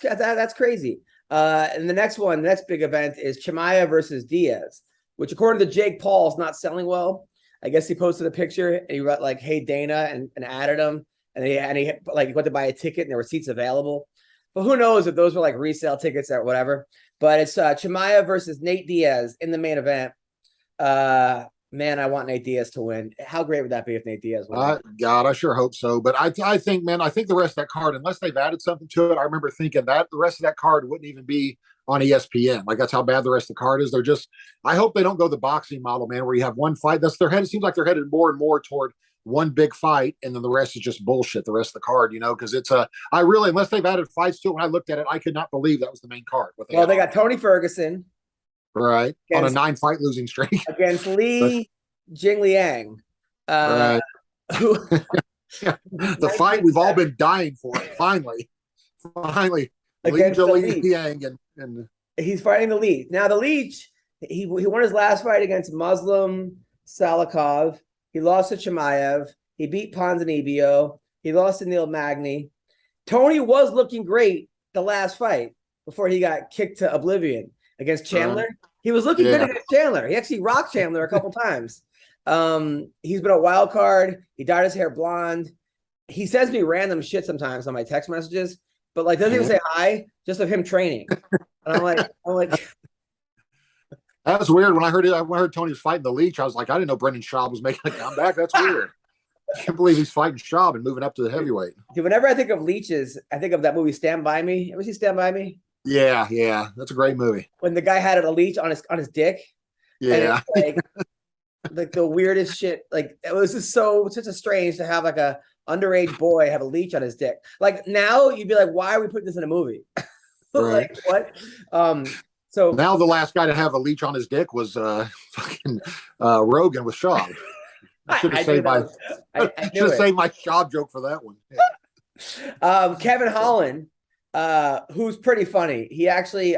crazy. And the next big event is Chimaev versus Diaz, which according to Jake Paul is not selling well. I guess he posted a picture and he wrote like, "Hey Dana," and added him, and he like went to buy a ticket and there were seats available. But who knows if those were like resale tickets or whatever. But it's Chimaev versus Nate Diaz in the main event. Man, I want Nate Diaz to win. How great would that be if Nate Diaz won? God, I sure hope so. But I think, man, the rest of that card, unless they've added something to it, I remember thinking that the rest of that card wouldn't even be on ESPN. Like that's how bad the rest of the card is. I hope they don't go the boxing model, man, where you have one fight. That's their head. It seems like they're headed more and more toward one big fight, and then the rest is just bullshit. The rest of the card, because it's unless they've added fights to it. When I looked at it, I could not believe that was the main card. They got Tony Ferguson. Right. On a against, 9-fight losing streak. against Li Jingliang. Right. Who, The fight we've all been dying for. Finally. Li against the Leech. Jingliang and He's fighting the Leech. Now, the Leech, he won his last fight against Muslim Salikov. He lost to Chimaev. He beat Ponzinibbio. He lost to Neil Magny. Tony was looking great the last fight before he got kicked to oblivion against Chandler. He was looking good against Chandler. He actually rocked Chandler a couple times. He's been a wild card. He dyed his hair blonde. He sends me random shit sometimes on my text messages, but like doesn't even say hi, just of him training. And I'm like, that was weird. When I heard Tony was fighting the Leech, I was like, I didn't know Brendan Schaub was making a comeback. That's weird. I can't believe he's fighting Schaub and moving up to the heavyweight. dude, whenever I think of leeches, I think of that movie Stand By Me. Ever see Stand By Me? Yeah. That's a great movie. When the guy had a leech on his dick. Yeah. Like the weirdest shit. Like it was just such a strange to have like a underage boy have a leech on his dick. Like now you'd be like, why are we putting this in a movie? Right. Like what? So now the last guy to have a leech on his dick was fucking Rogan with Schaub. I should have saved my Schaub joke for that one. Yeah. Kevin Holland, who's pretty funny. He actually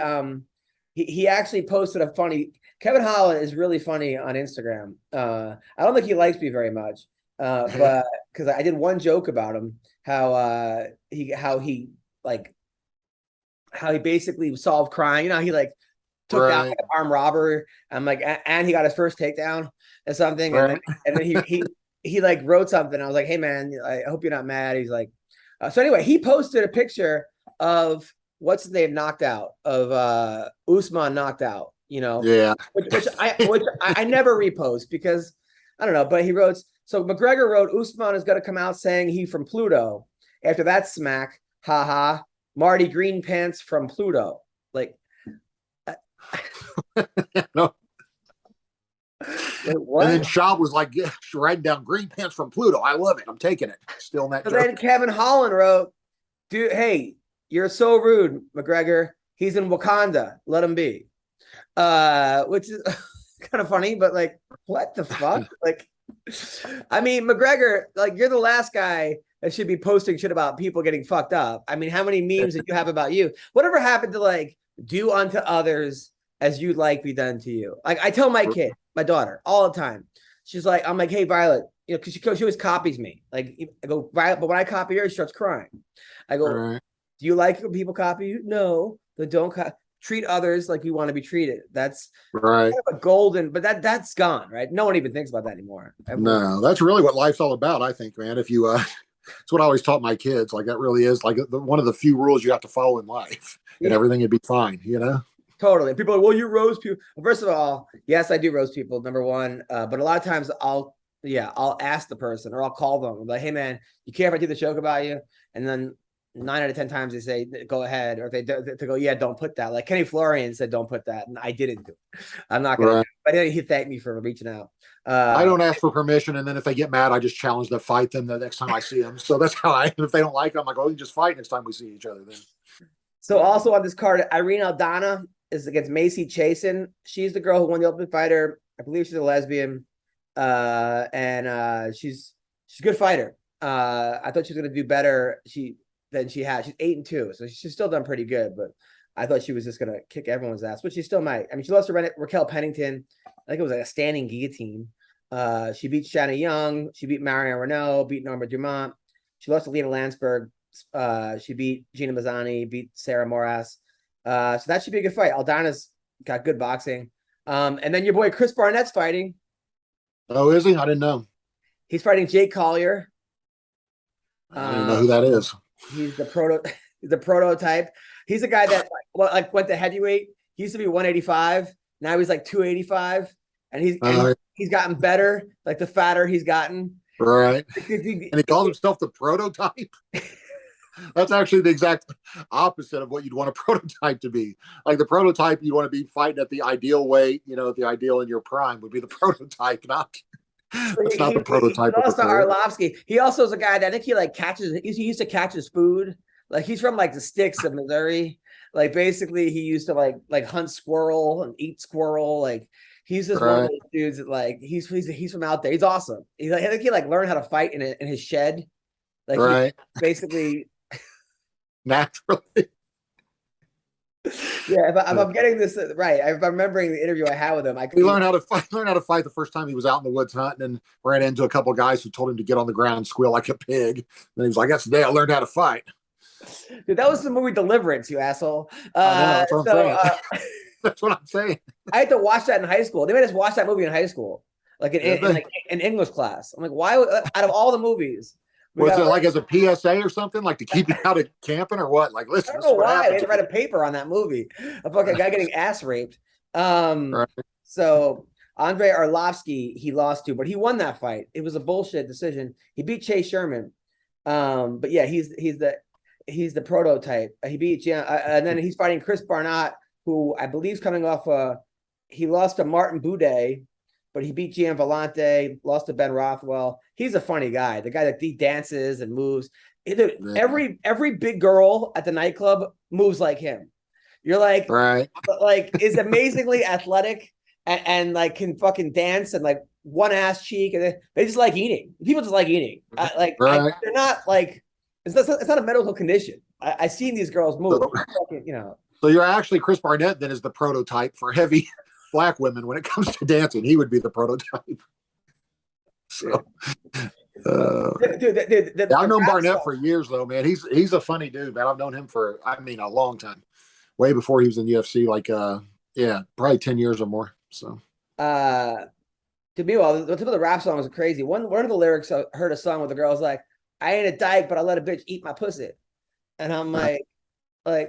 posted a funny. Kevin Holland is really funny on Instagram. I don't think he likes me very much, but because I did one joke about him, how he basically solved crime. You know, he like took down like an armed robber. I'm like, and he got his first takedown or something. Right. And then he like wrote something. I was like, hey man, I hope you're not mad. He's like, so anyway, he posted a picture of what's his name knocked out, of Usman knocked out. You know, yeah, which I never repost because I don't know. But he wrote, so McGregor wrote, Usman is going to come out saying he from Pluto. After that smack, haha, Marty Green Pants from Pluto. Like, no. What? And then Schaub was like, yeah, writing down Green Pants from Pluto. I love it. I'm taking it. Still in that. But then Kevin Holland wrote, dude, hey, you're so rude, McGregor. He's in Wakanda. Let him be. Which is kind of funny, but like, what the fuck? Like, I mean, McGregor, like, you're the last guy that should be posting shit about people getting fucked up. I mean, how many memes did you have about you? Whatever happened to like do unto others as you'd like be done to you? Like, I tell my kid, my daughter, all the time. She's like, I'm like, hey, Violet, you know, because she always copies me. Like, I go, Violet, but when I copy her, she starts crying. I go, do you like when people copy you? No, but don't treat others like you want to be treated. That's right. Kind of a golden, but that's gone, right? No one even thinks about that anymore. No, that's really what life's all about, I think, man. If you, it's what I always taught my kids. Like that really is like one of the few rules you have to follow in life, and everything would be fine, you know? Totally. People are like, well, you roast people. Well, first of all, yes, I do roast people, number one. But a lot of times I'll ask the person or I'll call them. I'm like, hey man, you care if I do the joke about you? And then 9 out of 10 times they say, go ahead. Or if they go, yeah, don't put that. Like Kenny Florian said, don't put that. And I didn't do it. I'm not going to. But he thanked me for reaching out. I don't ask for permission. And then if they get mad, I just challenge to fight them the next time I see them. So that's how if they don't like it, I'm like, oh, you just fight next time we see each other then. So also on this card, Irene Aldana is against Macy Chasen. She's the girl who won the Ultimate Fighter. I believe she's a lesbian. And she's a good fighter. I thought she was going to do better. Than she had. She's 8-2, so she's still done pretty good. But I thought she was just gonna kick everyone's ass, but she still might. I mean, she lost to Raquel Pennington. I think it was like a standing guillotine. She beat Shanna Young. She beat Marion Renault. Beat Norma Dumont. She lost to Lena Landsberg. She beat Gina Mazzani. Beat Sarah Moras. So that should be a good fight. Aldana's got good boxing. And then your boy Chris Barnett's fighting. Oh, is he? I didn't know. He's fighting Jake Collier. I don't know who that is. He's the prototype. He's a guy that went to heavyweight. He used to be 185. Now he's like 285, and he's gotten better. Like the fatter he's gotten. Right. And he calls himself the prototype. That's actually the exact opposite of what you'd want a prototype to be. Like the prototype, you want to be fighting at the ideal weight. You know, the ideal in your prime would be the prototype, not. That's not the prototype. He lost to Arlovsky. He also is a guy that I think he like catches. He used to catch his food. Like he's from like the sticks of Missouri. Like basically, he used to like hunt squirrel and eat squirrel. Like he's just one of those dudes that like he's from out there. He's awesome. He's like, I think he like learned how to fight in his shed. Like he basically naturally. Yeah, if I'm getting this right, if I'm remembering the interview I had with him, He learned how to fight. Learned how to fight the first time he was out in the woods hunting, and ran into a couple of guys who told him to get on the ground and squeal like a pig. And he was like, "That's the day I learned how to fight." Dude, that was the movie Deliverance, you asshole. That's what I'm saying. That's what I'm saying. I had to watch that in high school. They made us watch that movie in high school, like in English class. I'm like, why? Out of all the movies. Was it like as a PSA or something, like to keep you out of camping or what? Like, listen, I don't know why they had to write a paper on that movie. A fucking guy getting ass raped. So Andre Arlovsky, he lost to, but he won that fight. It was a bullshit decision. He beat Chase Sherman. But yeah, he's the prototype. He beat and then he's fighting Chris Barnett, who I believe is coming off he lost to Martin Buday. But he beat Gian Vellante, lost to Ben Rothwell. He's a funny guy. The guy that he dances and moves. Every big girl at the nightclub moves like him. You're like, but like is amazingly athletic and like can fucking dance and like one ass cheek, and they just like eating. People just like eating. They're not like it's not a medical condition. I've seen these girls move. So you're actually Chris Barnett then is the prototype for heavy Black women when it comes to dancing. He would be the prototype. So, I've known Barnett for years though, man. He's a funny dude, man. I've known him for a long time, way before he was in UFC. Like, probably 10 years or more. So, to me, well, the tip of the rap song was crazy. One of the lyrics, I heard a song with the girl was like, "I ain't a dyke, but I let a bitch eat my pussy," and I'm like, I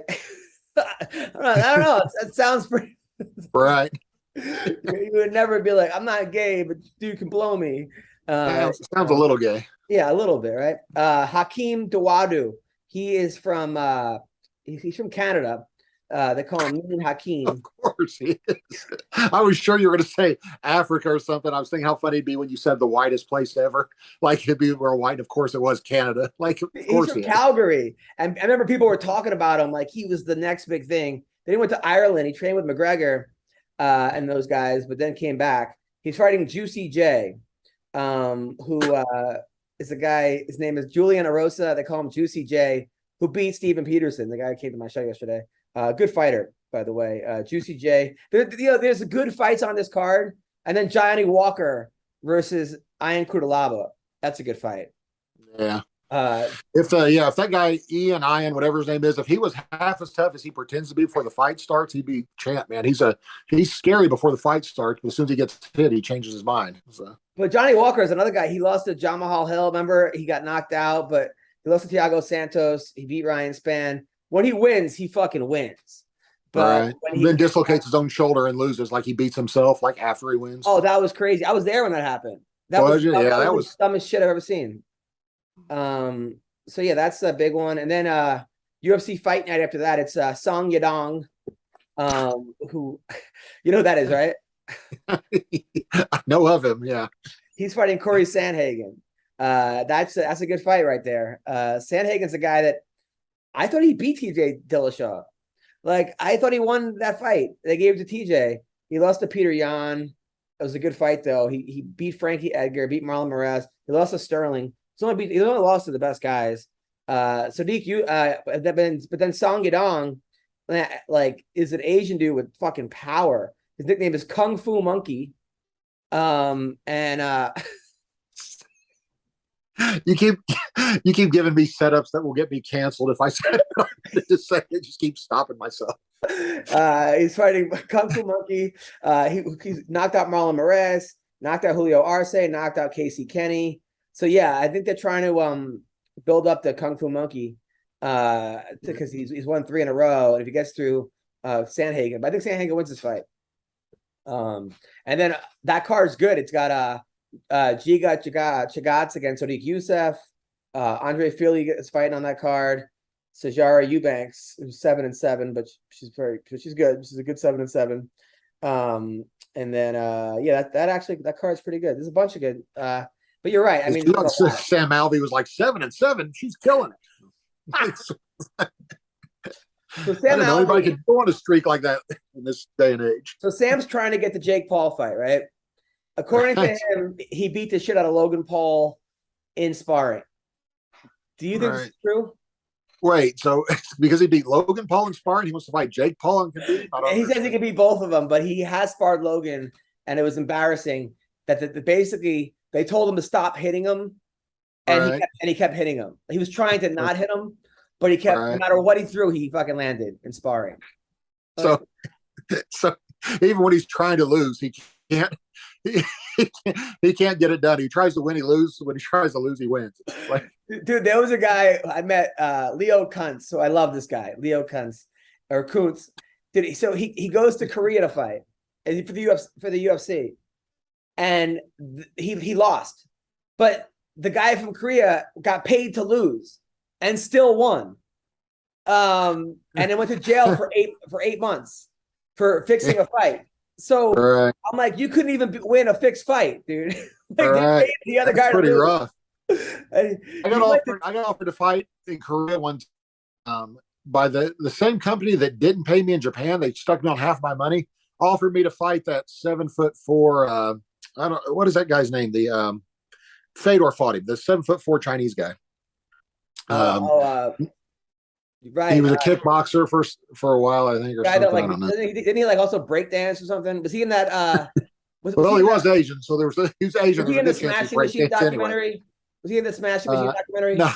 don't know. It sounds pretty right. You would never be like, I'm not gay, but dude can blow me. Sounds a little gay. Yeah, a little bit, right? Hakeem Dawadu. He is from he's from Canada. They call him Neen Hakeem. Of course he is. I was sure you were going to say Africa or something. I was thinking how funny it'd be when you said the whitest place ever. Like it'd be where white. Of course it was Canada. Like of course he's from Calgary. And I remember people were talking about him like he was the next big thing. Then he went to Ireland. He trained with McGregor. And those guys, but then came back. He's fighting Juicy J, who is a guy. His name is Julian Arosa. They call him Juicy J, who beat Steven Peterson, the guy who came to my show yesterday. Good fighter, by the way. Juicy J. There's good fights on this card, and then Johnny Walker versus Ian Kudalaba. That's a good fight. Yeah. If that guy Ian, whatever his name is, if he was half as tough as he pretends to be before the fight starts, he'd be champ, man. He's scary before the fight starts, but as soon as he gets hit, he changes his mind. So. But Johnny Walker is another guy. He lost to John Mahal Hill. Remember, he got knocked out, but he lost to Thiago Santos. He beat Ryan Spann. When he wins, he fucking wins. But when he dislocates his own shoulder and loses, like he beats himself, like after he wins. Oh, that was crazy. I was there when that happened. That was the dumbest shit I've ever seen. So yeah, that's a big one. And then UFC Fight Night after that, it's Song Yadong, who you know who that is, right? I know of him, yeah. He's fighting Corey Sandhagen. That's a good fight right there. Sandhagen's a guy that I thought he beat TJ Dillashaw. Like I thought he won that fight. They gave it to TJ. He lost to Peter Yan. It was a good fight though. He beat Frankie Edgar, beat Marlon Moraes. He lost to Sterling. He only lost to the best guys. Sadiq, but then Song Yadong, like, is an Asian dude with fucking power. His nickname is Kung Fu Monkey. You keep giving me setups that will get me canceled if I say it. Just keep stopping myself. He's fighting Kung Fu Monkey. He's knocked out Marlon Moraes, knocked out Julio Arce, knocked out Casey Kenny. So yeah, I think they're trying to build up the Kung Fu Monkey because he's won 3 in a row, and if he gets through Sandhagen, but I think Sandhagen wins this fight. And then that card's good. It's got Giga Chagats against Sodiq Youssef. Andre Fili is fighting on that card. Sajara Eubanks, who's 7-7, but she's good. She's a good 7-7. And then that card's pretty good. There's a bunch of good. But you're right. I mean, Sam Alvey was like 7-7. She's killing it. So I Sam don't know anybody Alvey, can go on a streak like that in this day and age. so Sam's trying to get the Jake Paul fight, right? According to him, he beat the shit out of Logan Paul in sparring. Do you think this is true? Wait, so because he beat Logan Paul in sparring, he wants to fight Jake Paul and compete? He says he can beat both of them, but he has sparred Logan, and it was embarrassing that basically they told him to stop hitting him, and he kept hitting him. He was trying to not hit him, but he kept no matter what he threw, he fucking landed in sparring. So even when he's trying to lose, he can't. He can't get it done. He tries to win, he loses. When he tries to lose, he wins. Like, dude, there was a guy I met, Leo Kuntz. So I love this guy, Leo Kuntz or Kuntz. Dude, so he goes to Korea to fight for the UFC, and he lost, but the guy from Korea got paid to lose and still won, and then went to jail for 8 months for fixing a fight. So I'm like, you couldn't even win a fixed fight, dude. Like the other guy. Pretty rough. I got offered to fight in Korea once by the same company that didn't pay me in Japan. They stuck me on half my money. Offered me to fight that 7'4". I don't. What is that guy's name? The Fedor fought him. The 7'4" Chinese guy. Right. He was a kickboxer for a while, I think, or something. Like, I don't know. Didn't he like also break dance or something? Was he in that? He was Asian, so he was Asian. Was he in the Smashing Machine documentary? Anyway. Was he in the Smashing Machine documentary? No,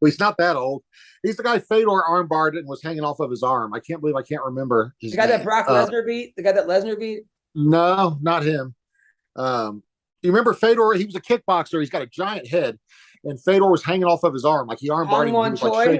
he's not that old. He's the guy Fedor armbarred and was hanging off of his arm. I can't believe I can't remember his The guy name. that Brock Lesnar beat? The guy that Lesnar beat? No, not him. You remember Fedor? He was a kickboxer. He's got a giant head. And Fedor was hanging off of his arm. Like he armbarred him. Hongman Choi?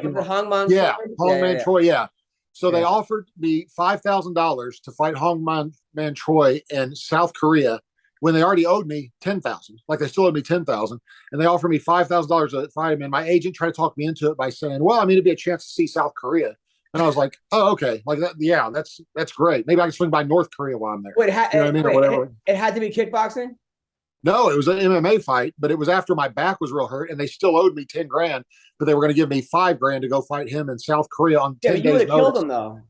Hongman Choi, yeah. So they offered me $5,000 to fight Hongman Choi in South Korea when they already owed me $10,000. Like they still owed me $10,000. And they offered me $5,000 to fight him. And my agent tried to talk me into it by saying, well, I mean, it'd be a chance to see South Korea. And I was like, oh, okay. Like that, yeah, that's great. Maybe I can swing by North Korea while I'm there. Wait, you know what I mean? Or whatever. It had to be kickboxing? No, it was an MMA fight, but it was after my back was real hurt, and they still owed me $10,000, but they were going to give me $5,000 to go fight him in South Korea on 10 days. You would have notice. killed him though.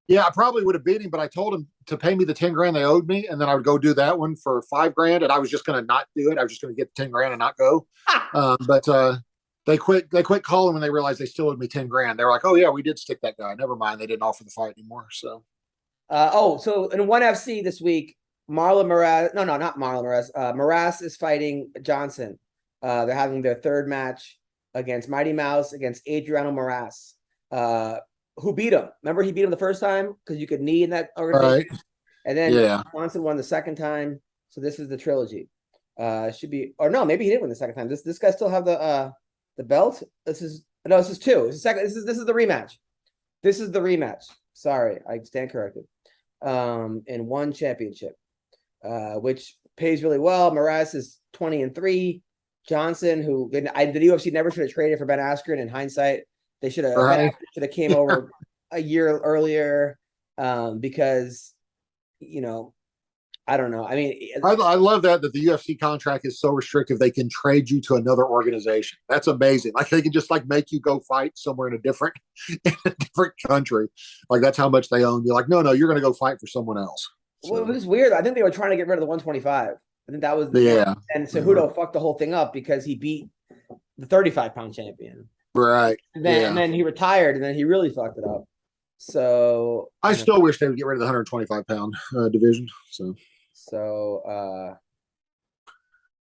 Yeah, I probably would have beat him, but I told him to pay me the $10,000 they owed me, and then I would go do that one for $5,000, and I was just going to not do it. I was just going to get the $10,000 and not go. But they quit calling when they realized they still owed me $10,000. They were like, "Oh yeah, we did stick that guy. Never mind, they didn't offer the fight anymore." So, so in ONE FC this week. Marlon Moraes, no, not Marlon Moraes. Moraes is fighting Johnson. They're having their third match against Mighty Mouse against Adriano Moraes, who beat him. Remember, he beat him the first time because you could knee in that organization. Right. And then Johnson won the second time. So this is the trilogy. Should be, or no, maybe he didn't win the second time. This guy still have the belt. This is two. This is second. This is the rematch. This is the rematch. Sorry, I stand corrected. In one championship. Which pays really well. Moraes is 20-3. Johnson, who the UFC never should have traded for Ben Askren. In hindsight, they should have came over a year earlier because I don't know. I mean, I love that the UFC contract is so restrictive they can trade you to another organization. That's amazing. Like they can just like make you go fight somewhere in a different country. Like that's how much they own you. Like no, you're going to go fight for someone else. So. Well, it was weird. I think they were trying to get rid of the 125. I think that was And Cejudo fucked the whole thing up because he beat the 35-pound champion. Right. And then he retired, and then he really fucked it up. So I still wish they would get rid of the 125-pound division. So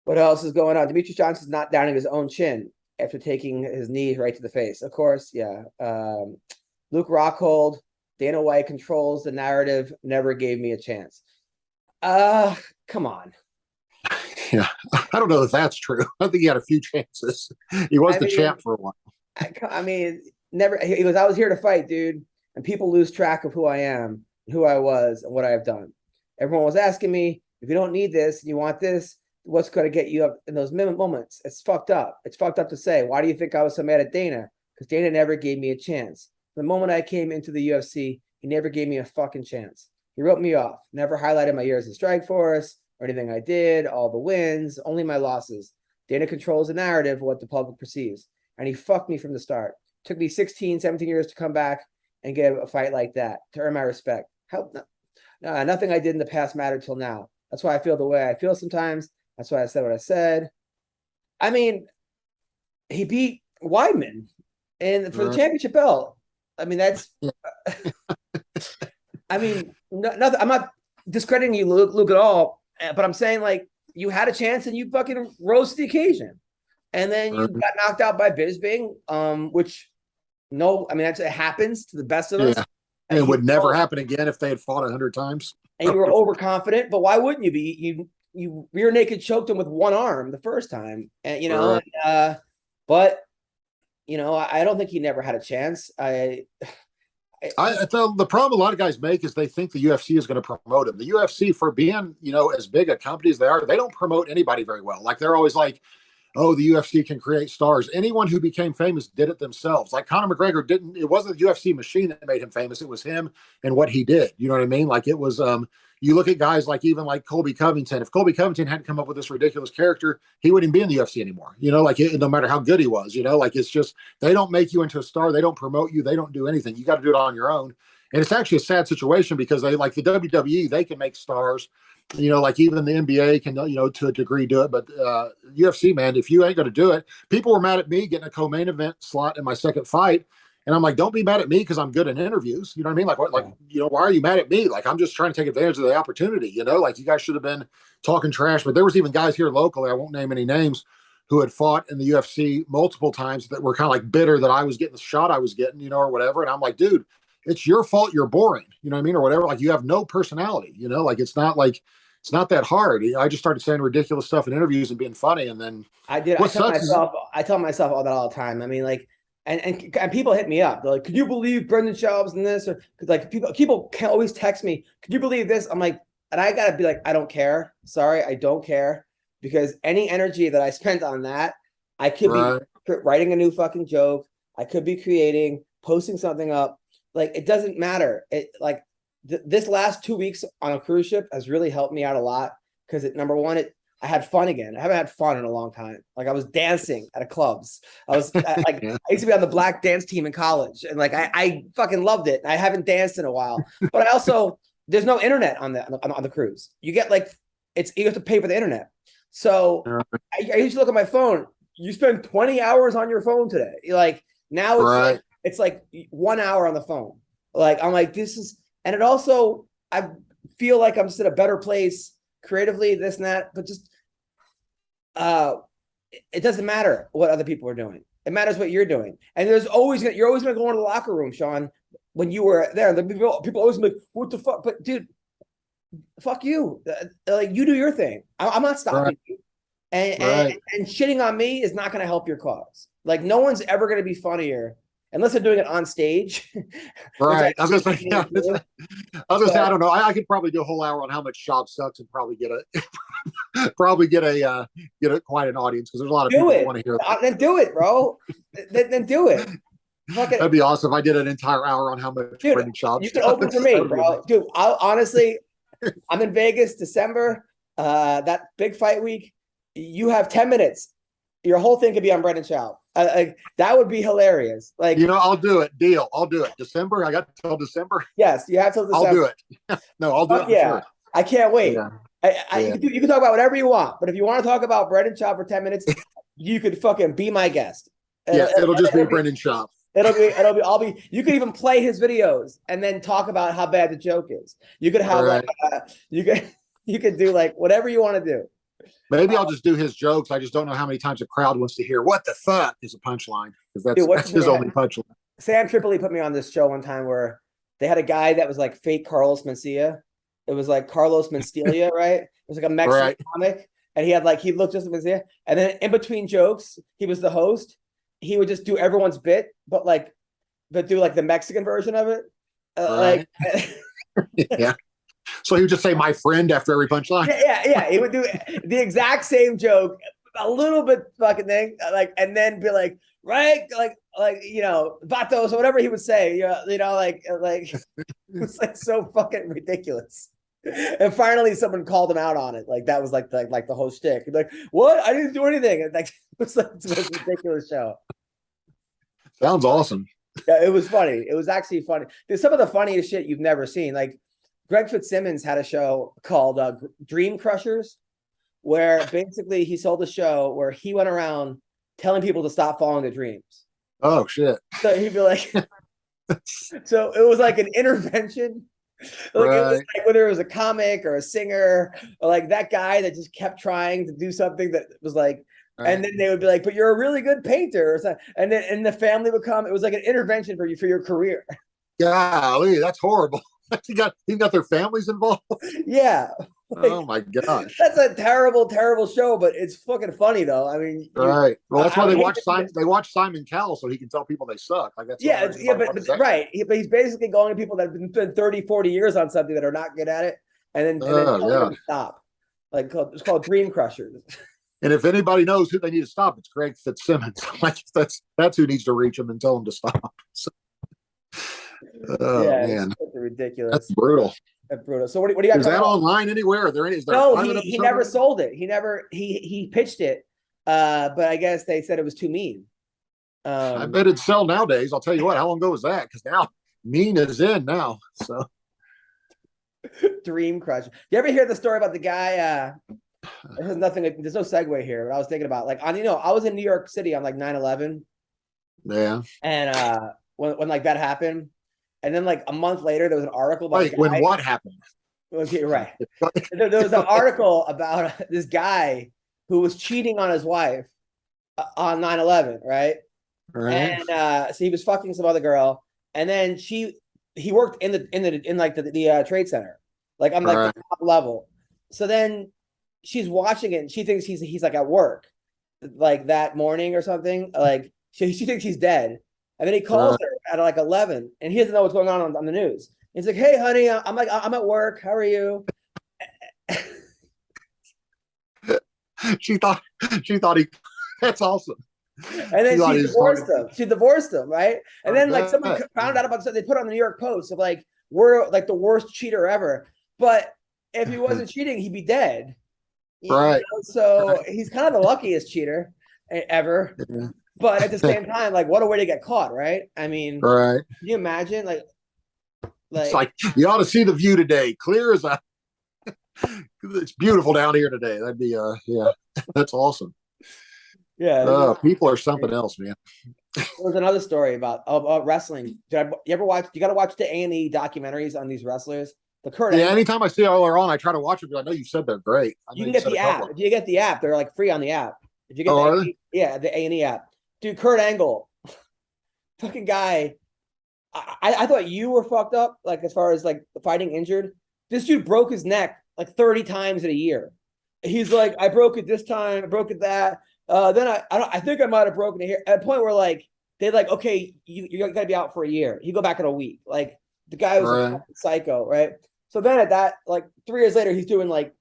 what else is going on? Demetrius Johnson's not downing his own chin after taking his knee right to the face. Of course, yeah. Luke Rockhold. Dana White controls the narrative, never gave me a chance. Come on. Yeah, I don't know if that's true. I think he had a few chances. He was the champ for a while. I mean, never. He goes, I was here to fight, dude. And people lose track of who I am, who I was, and what I've done. Everyone was asking me, if you don't need this, you want this, what's going to get you up in those moments? It's fucked up. It's fucked up to say. Why do you think I was so mad at Dana? Because Dana never gave me a chance. The moment I came into the UFC, he never gave me a fucking chance. He wrote me off, never highlighted my years in Strikeforce or anything I did, all the wins, only my losses. Dana controls the narrative of what the public perceives. And he fucked me from the start. Took me 16, 17 years to come back and get a fight like that to earn my respect. Nothing I did in the past mattered till now. That's why I feel the way I feel sometimes. That's why I said what I said. I mean, he beat Weidman for the championship belt. I mean, that's. I mean, nothing. I'm not discrediting you, Luke, at all. But I'm saying, like, you had a chance and you fucking rose to the occasion, and then you got knocked out by Bisping, which it happens to the best of us. And it would never happen again if they had fought 100 times. And you were overconfident, but why wouldn't you be? You rear naked choked him with one arm the first time, and but I don't think he never had a chance. I thought the problem a lot of guys make is they think the UFC is going to promote him. The UFC, for being as big a company as they are, they don't promote anybody very well. Like, they're always like, oh, the UFC can create stars. Anyone who became famous did it themselves. Like, Conor McGregor didn't. It wasn't the UFC machine that made him famous. It was him and what he did. You know what I mean? Like, it was. You look at guys like even like Colby Covington. If Colby Covington hadn't come up with this ridiculous character, he wouldn't be in the UFC anymore. No matter how good he was. It's just, they don't make you into a star. They don't promote you. They don't do anything. You got to do it on your own. And it's actually a sad situation because they, like the WWE, they can make stars. Like even the NBA can, to a degree do it. But UFC, man, if you ain't going to do it, people were mad at me getting a co-main event slot in my second fight. And I'm like, don't be mad at me because I'm good in interviews. You know what I mean? Like, what? Like, why are you mad at me? Like, I'm just trying to take advantage of the opportunity. Like, you guys should have been talking trash. But there was even guys here locally, I won't name any names, who had fought in the UFC multiple times that were kind of like bitter that I was getting the shot I was getting, or whatever. And I'm like, dude, it's your fault. You're boring. You know what I mean? Or whatever. Like, you have no personality. Like, it's not that hard. I just started saying ridiculous stuff in interviews and being funny. And then I did. I tell myself all that all the time. I mean, like, and people hit me up. They're like, "Could you believe Brendan Schaub's in this?" Or like people can always text me, "Could you believe this?" I'm like, and I gotta be like, I don't care. Sorry, I don't care, because any energy that I spent on that, I could be writing a new fucking joke. I could be posting something up. Like, it doesn't matter. This last 2 weeks on a cruise ship has really helped me out a lot because number one, I had fun again. I haven't had fun in a long time. Like, I was dancing at clubs. I used to be on the black dance team in college, and like I fucking loved it. I haven't danced in a while, but I also, there's no internet on the cruise. You get you have to pay for the internet. So I used to look at my phone. You spend 20 hours on your phone today. Like, now it's like 1 hour on the phone. Like, I'm like, this is, and it also, I feel like I'm just in a better place creatively, this and that, but just it doesn't matter what other people are doing. It matters what you're doing. And you're always going to go into the locker room, Sean, when you were there. The people always be like, what the fuck? But dude, fuck you. Like, you do your thing. I'm not stopping you. And shitting on me is not going to help your cause. Like, no one's ever going to be funnier unless they're doing it on stage. Right. I was going to say, I don't know. I could probably do a whole hour on how much Schaub sucks and probably get quite an audience, because there's a lot of people who want to hear that. Then do it, bro. then do it. That'd be awesome. I did an entire hour on how much Brendan Schaub. You can open for me, bro. Dude, honestly, I'm in Vegas December, that big fight week. You have 10 minutes. Your whole thing could be on Brendan Schaub. That would be hilarious. Like, I'll do it. Deal. I'll do it. December. I got till December. Yes, you have till December. I'll do it. No, I'll do it. Yeah, sure. I can't wait. Yeah. You can talk about whatever you want, but if you want to talk about Brendan Schaub for 10 minutes, you could fucking be my guest. It'll just be Brendan Schaub. I'll be. You could even play his videos and then talk about how bad the joke is. You could have you could do like whatever you want to do. Maybe I'll just do his jokes. I just don't know how many times a crowd wants to hear "what the fuck" is a punchline, because that's his only punchline. Sam Tripoli put me on this show one time where they had a guy that was like fake Carlos Mencia. It was like Carlos Mencia, right? It was like a Mexican comic, and he looked just like Mencia. And then in between jokes, he was the host. He would just do everyone's bit, but do like the Mexican version of it, yeah. So he would just say "my friend" after every punchline. Yeah. He would do the exact same joke, a little bit fucking thing, and then be like, right, like vatos or whatever he would say. It was like so fucking ridiculous. And finally, someone called him out on it. Like, that was like the whole shtick. Like, what? I didn't do anything. And it was like the most ridiculous show. Sounds awesome. Yeah, it was funny. It was actually funny. There's some of the funniest shit you've never seen. Like Greg Fitzsimmons had a show called Dream Crushers, where basically he sold a show where he went around telling people to stop following their dreams. Oh shit. So he'd be like, so it was like an intervention. Like it was like whether it was a comic or a singer or like that guy that just kept trying to do something that was like, and then they would be like, but you're a really good painter or something. And then the family would come. It was like an intervention for you for your career. Golly, that's horrible. you got their families involved. Yeah. Like, oh my gosh. That's a terrible, terrible show, but it's fucking funny though. I mean, right. Well, that's why they watch Simon. They watch Simon Cowell so he can tell people they suck. Like that's but right. But he's basically going to people that have been 30, 40 years on something that are not good at it, and then telling them to stop. Like it's called Dream Crushers. And if anybody knows who they need to stop, it's Greg Fitzsimmons. Like that's who needs to reach him and tell him to stop. So, man, it's ridiculous. That's brutal. That's brutal. So what do you got? Is that online anywhere? Is there no, he never sold it. He pitched it, but I guess they said it was too mean. I bet it'd sell nowadays. I'll tell you what. How long ago was that? Because now mean is in now. So Dream Crusher. You ever hear the story about the guy? There's nothing. There's no segue here. But I was thinking about like I was in New York City on like 9/11. Yeah. And when like that happened. And then like a month later, there was an article about when what happened? Okay, right. there was an article about this guy who was cheating on his wife on 9/11, right? And so he was fucking some other girl, and then he worked in the trade center, like on like the top level. So then she's watching it, and she thinks he's like at work, like that morning or something. Like she thinks he's dead. And then he calls her at like 11, and he doesn't know what's going on the news. He's like, "Hey, honey, I'm at work. How are you?" she thought he. That's awesome. And then she divorced him. She divorced him, right? And then like someone found out about something. They put on the New York Post of like, we're like the worst cheater ever. But if he wasn't cheating, he'd be dead. Right. So he's kind of the luckiest cheater ever. Yeah. But at the same time, like, what a way to get caught, right? I mean, right? Can you imagine, like it's like you ought to see the view today, clear as a. It's beautiful down here today. That'd be that's awesome. Yeah, people are something else, man. There was another story about wrestling. You ever watch? You got to watch the A&E documentaries on these wrestlers. Anytime I see all they're on, I try to watch them because I know you said they're great. You can get the app. If you get the app, they're like free on the app. If you get the A&E app. Dude, Kurt Angle, fucking guy. I thought you were fucked up, like as far as like fighting injured. This dude broke his neck like 30 times in a year. He's like, I broke it this time, I broke it that. Then I think I might have broken it here. At a point where like they're like, okay, you're gonna be out for a year. You go back in a week. Like the guy was a psycho, right? So then at that, like 3 years later, he's doing like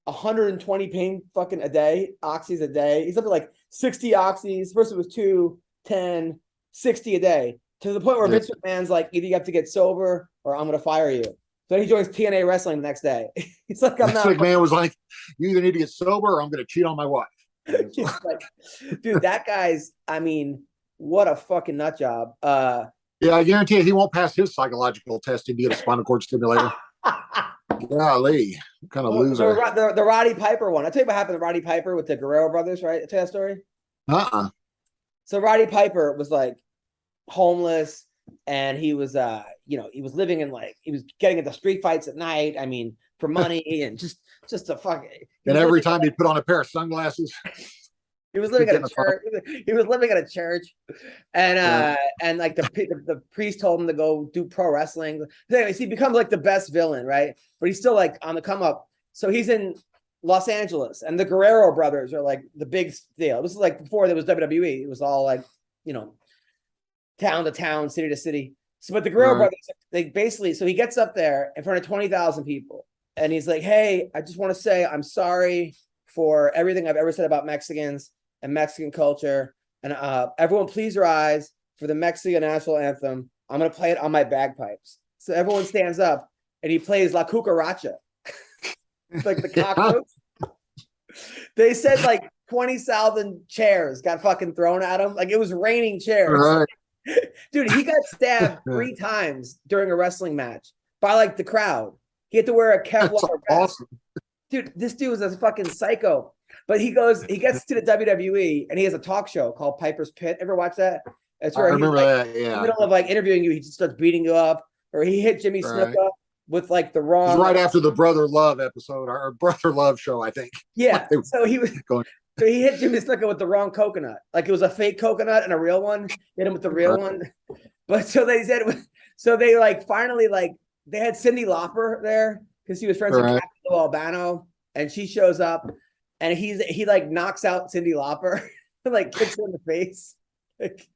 120 pain fucking a day, oxys a day. He's up to like 60 oxys. First it was 2, 10, 60 a day. To the point where Vince McMahon's like, either you have to get sober or I'm gonna fire you. So he joins TNA Wrestling the next day. He's like, I'm not. Vince McMahon was like, you either need to get sober or I'm gonna cheat on my wife. Like, dude, that guy's, I mean, what a fucking nut job. Yeah, I guarantee you he won't pass his psychological testing to get a spinal cord stimulator. Golly, what kind of loser. The Roddy Piper one. I'll tell you what happened to Roddy Piper with the Guerrero brothers, right? I'll tell you that story. So Roddy Piper was like homeless, and he was he was living in like, he was getting into street fights at night. I mean, for money and just a fucking. And every time he'd put on a pair of sunglasses. He was living at a church. He was living at a church, and like the priest told him to go do pro wrestling. Anyways, he becomes like the best villain, right? But he's still like on the come up. So he's in Los Angeles, and the Guerrero brothers are like the big deal. This is like before there was WWE. It was all like, town to town, city to city. So, but the Guerrero brothers, they basically, so he gets up there in front of 20,000 people, and he's like, "Hey, I just want to say I'm sorry for everything I've ever said about Mexicans and Mexican culture. And everyone please rise for the Mexican national anthem. I'm going to play it on my bagpipes." So everyone stands up, and he plays La Cucaracha. Like the cockroach. They said like 20,000 chairs got fucking thrown at him. Like it was raining chairs. Dude, he got stabbed 3 times during a wrestling match by like the crowd. He had to wear a Kevlar That's vest. awesome. Dude, this dude was a fucking psycho. But he gets to the WWE and he has a talk show called Piper's Pit. Ever watch that? That's I where remember like, that. in the Yeah, middle of like interviewing you, he just starts beating you up, or he hit Jimmy Right. Snuka with like the it wrong. was right after the Brother Love episode, our Brother Love show, I think. Yeah. They were So he was. going- So he hit Jimmy Snuka with the wrong coconut. Like it was a fake coconut and a real one. Hit him with the real Right. one. But so they said, so they like finally like they had Cyndi Lauper there because he was friends with Right. Captain Albano, and she shows up, and he like knocks out Cyndi Lauper, like kicks her in the face. Like,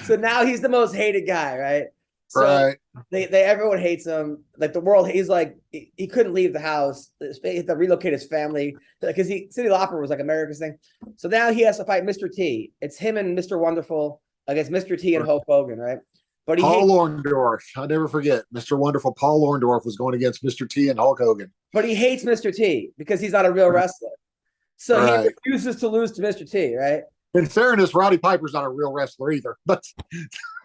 so now he's the most hated guy, right? So Right. they everyone hates him. Like the world, he's like he couldn't leave the house. He had to relocate his family because Cyndi Lauper was like America's thing. So now he has to fight Mr. T. It's him and Mr. Wonderful against Mr. T and Hulk Hogan, right? But Paul Orndorff. I'll never forget. Mr. Wonderful Paul Orndorff was going against Mr. T and Hulk Hogan. But he hates Mr. T because he's not a real wrestler. So Right. he refuses to lose to Mr. T, right? In fairness, Roddy Piper's not a real wrestler either. But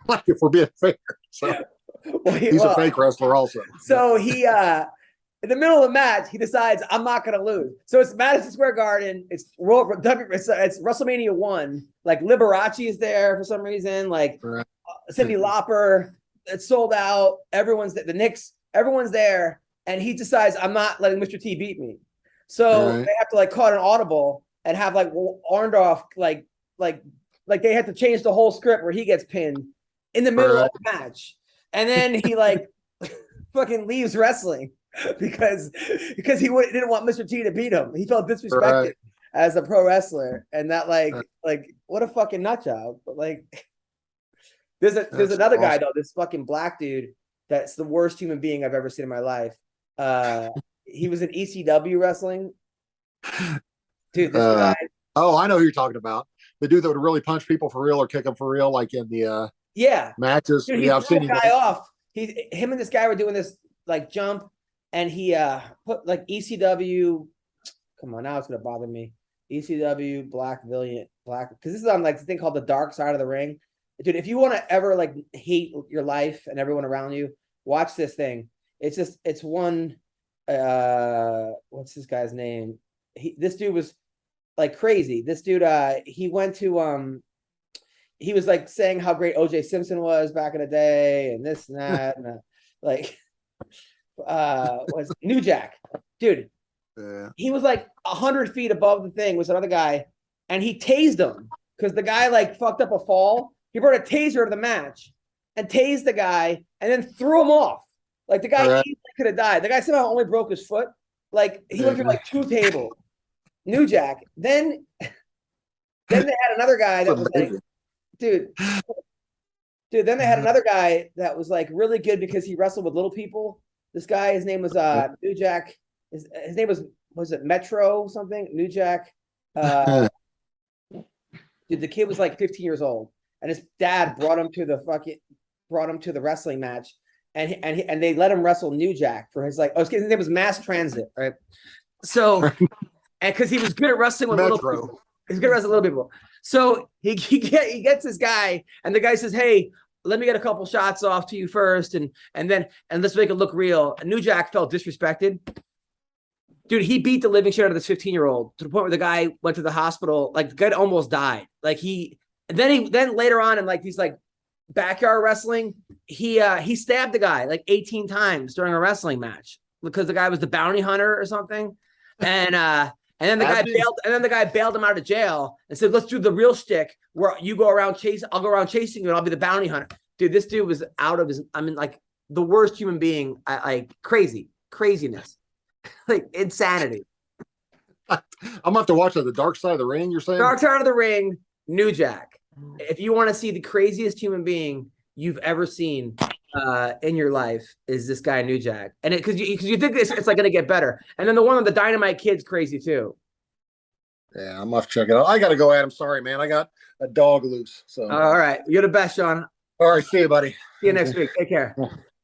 like if we're being fair, so Well, he's a fake wrestler also. So he in the middle of the match, he decides I'm not going to lose. So it's Madison Square Garden. It's WrestleMania 1. Like Liberace is there for some reason. Like Right. Cyndi Lauper. It's sold out. Everyone's the Knicks. Everyone's there, and he decides I'm not letting Mr. T beat me. So Right. they have to like call an audible and have like Orndorff like they had to change the whole script where he gets pinned in the middle of the match, and then he like fucking leaves wrestling because he didn't want Mr. T to beat him. He felt disrespected Right. as a pro wrestler, and that like what a fucking nut job. But like there's another guy though, this fucking black dude that's the worst human being I've ever seen in my life. He was in ECW wrestling. Dude, this guy. Oh, I know who you're talking about. The dude that would really punch people for real or kick them for real, like in the Yeah. matches. Dude, he Yeah, I've threw seen a him. guy off. Him and this guy were doing this like jump, and he put like ECW. Come on, now it's gonna bother me. ECW Black Valiant because this is on like the thing called the Dark Side of the Ring. Dude, if you want to ever like hate your life and everyone around you, watch this thing. It's one. What's this guy's name? This dude was like crazy. This dude, he went to he was like saying how great OJ Simpson was back in the day, and this and that, and like was New Jack, dude. Yeah. He was like 100 feet above the thing with another guy, and he tased him because the guy like fucked up a fall. He brought a taser to the match and tased the guy, and then threw him off. Like the guy easily could have died. The guy somehow only broke his foot. Like he went through like 2 tables. New Jack. Then they had another guy that was like, dude. Then they had another guy that was like really good because he wrestled with little people. This guy, his name was New Jack. His name was it Metro something? New Jack. Dude, the kid was like 15 years old, and his dad brought him to the wrestling match, and they let him wrestle New Jack for his like his name was Mass Transit, right? So, and because he was good at wrestling with little people. He's good at wrestling little people. So he gets this guy, and the guy says, "Hey, let me get a couple shots off to you first, and let's make it look real." And New Jack felt disrespected. Dude, he beat the living shit out of this 15-year-old to the point where the guy went to the hospital. Like the guy almost died. Like then later on in like these like backyard wrestling, he stabbed the guy like 18 times during a wrestling match because the guy was the bounty hunter or something. And then the guy bailed him out of jail and said, "Let's do the real shtick where you go around chasing. I'll go around chasing you, and I'll be the bounty hunter." Dude, this dude was out of his. I mean, like the worst human being. Craziness, like insanity. I'm gonna have to watch that. The Dark Side of the Ring. You're saying Dark Side of the Ring, New Jack. If you want to see the craziest human being you've ever seen in your life, is this guy New Jack, and because you think it's like gonna get better, and then the one with the Dynamite Kid's crazy too. Yeah, I'm off to check it out. I gotta go, Adam. Sorry, man. I got a dog loose. So All right, you're the best, Sean. all right, see you, buddy. See you next week. Take care.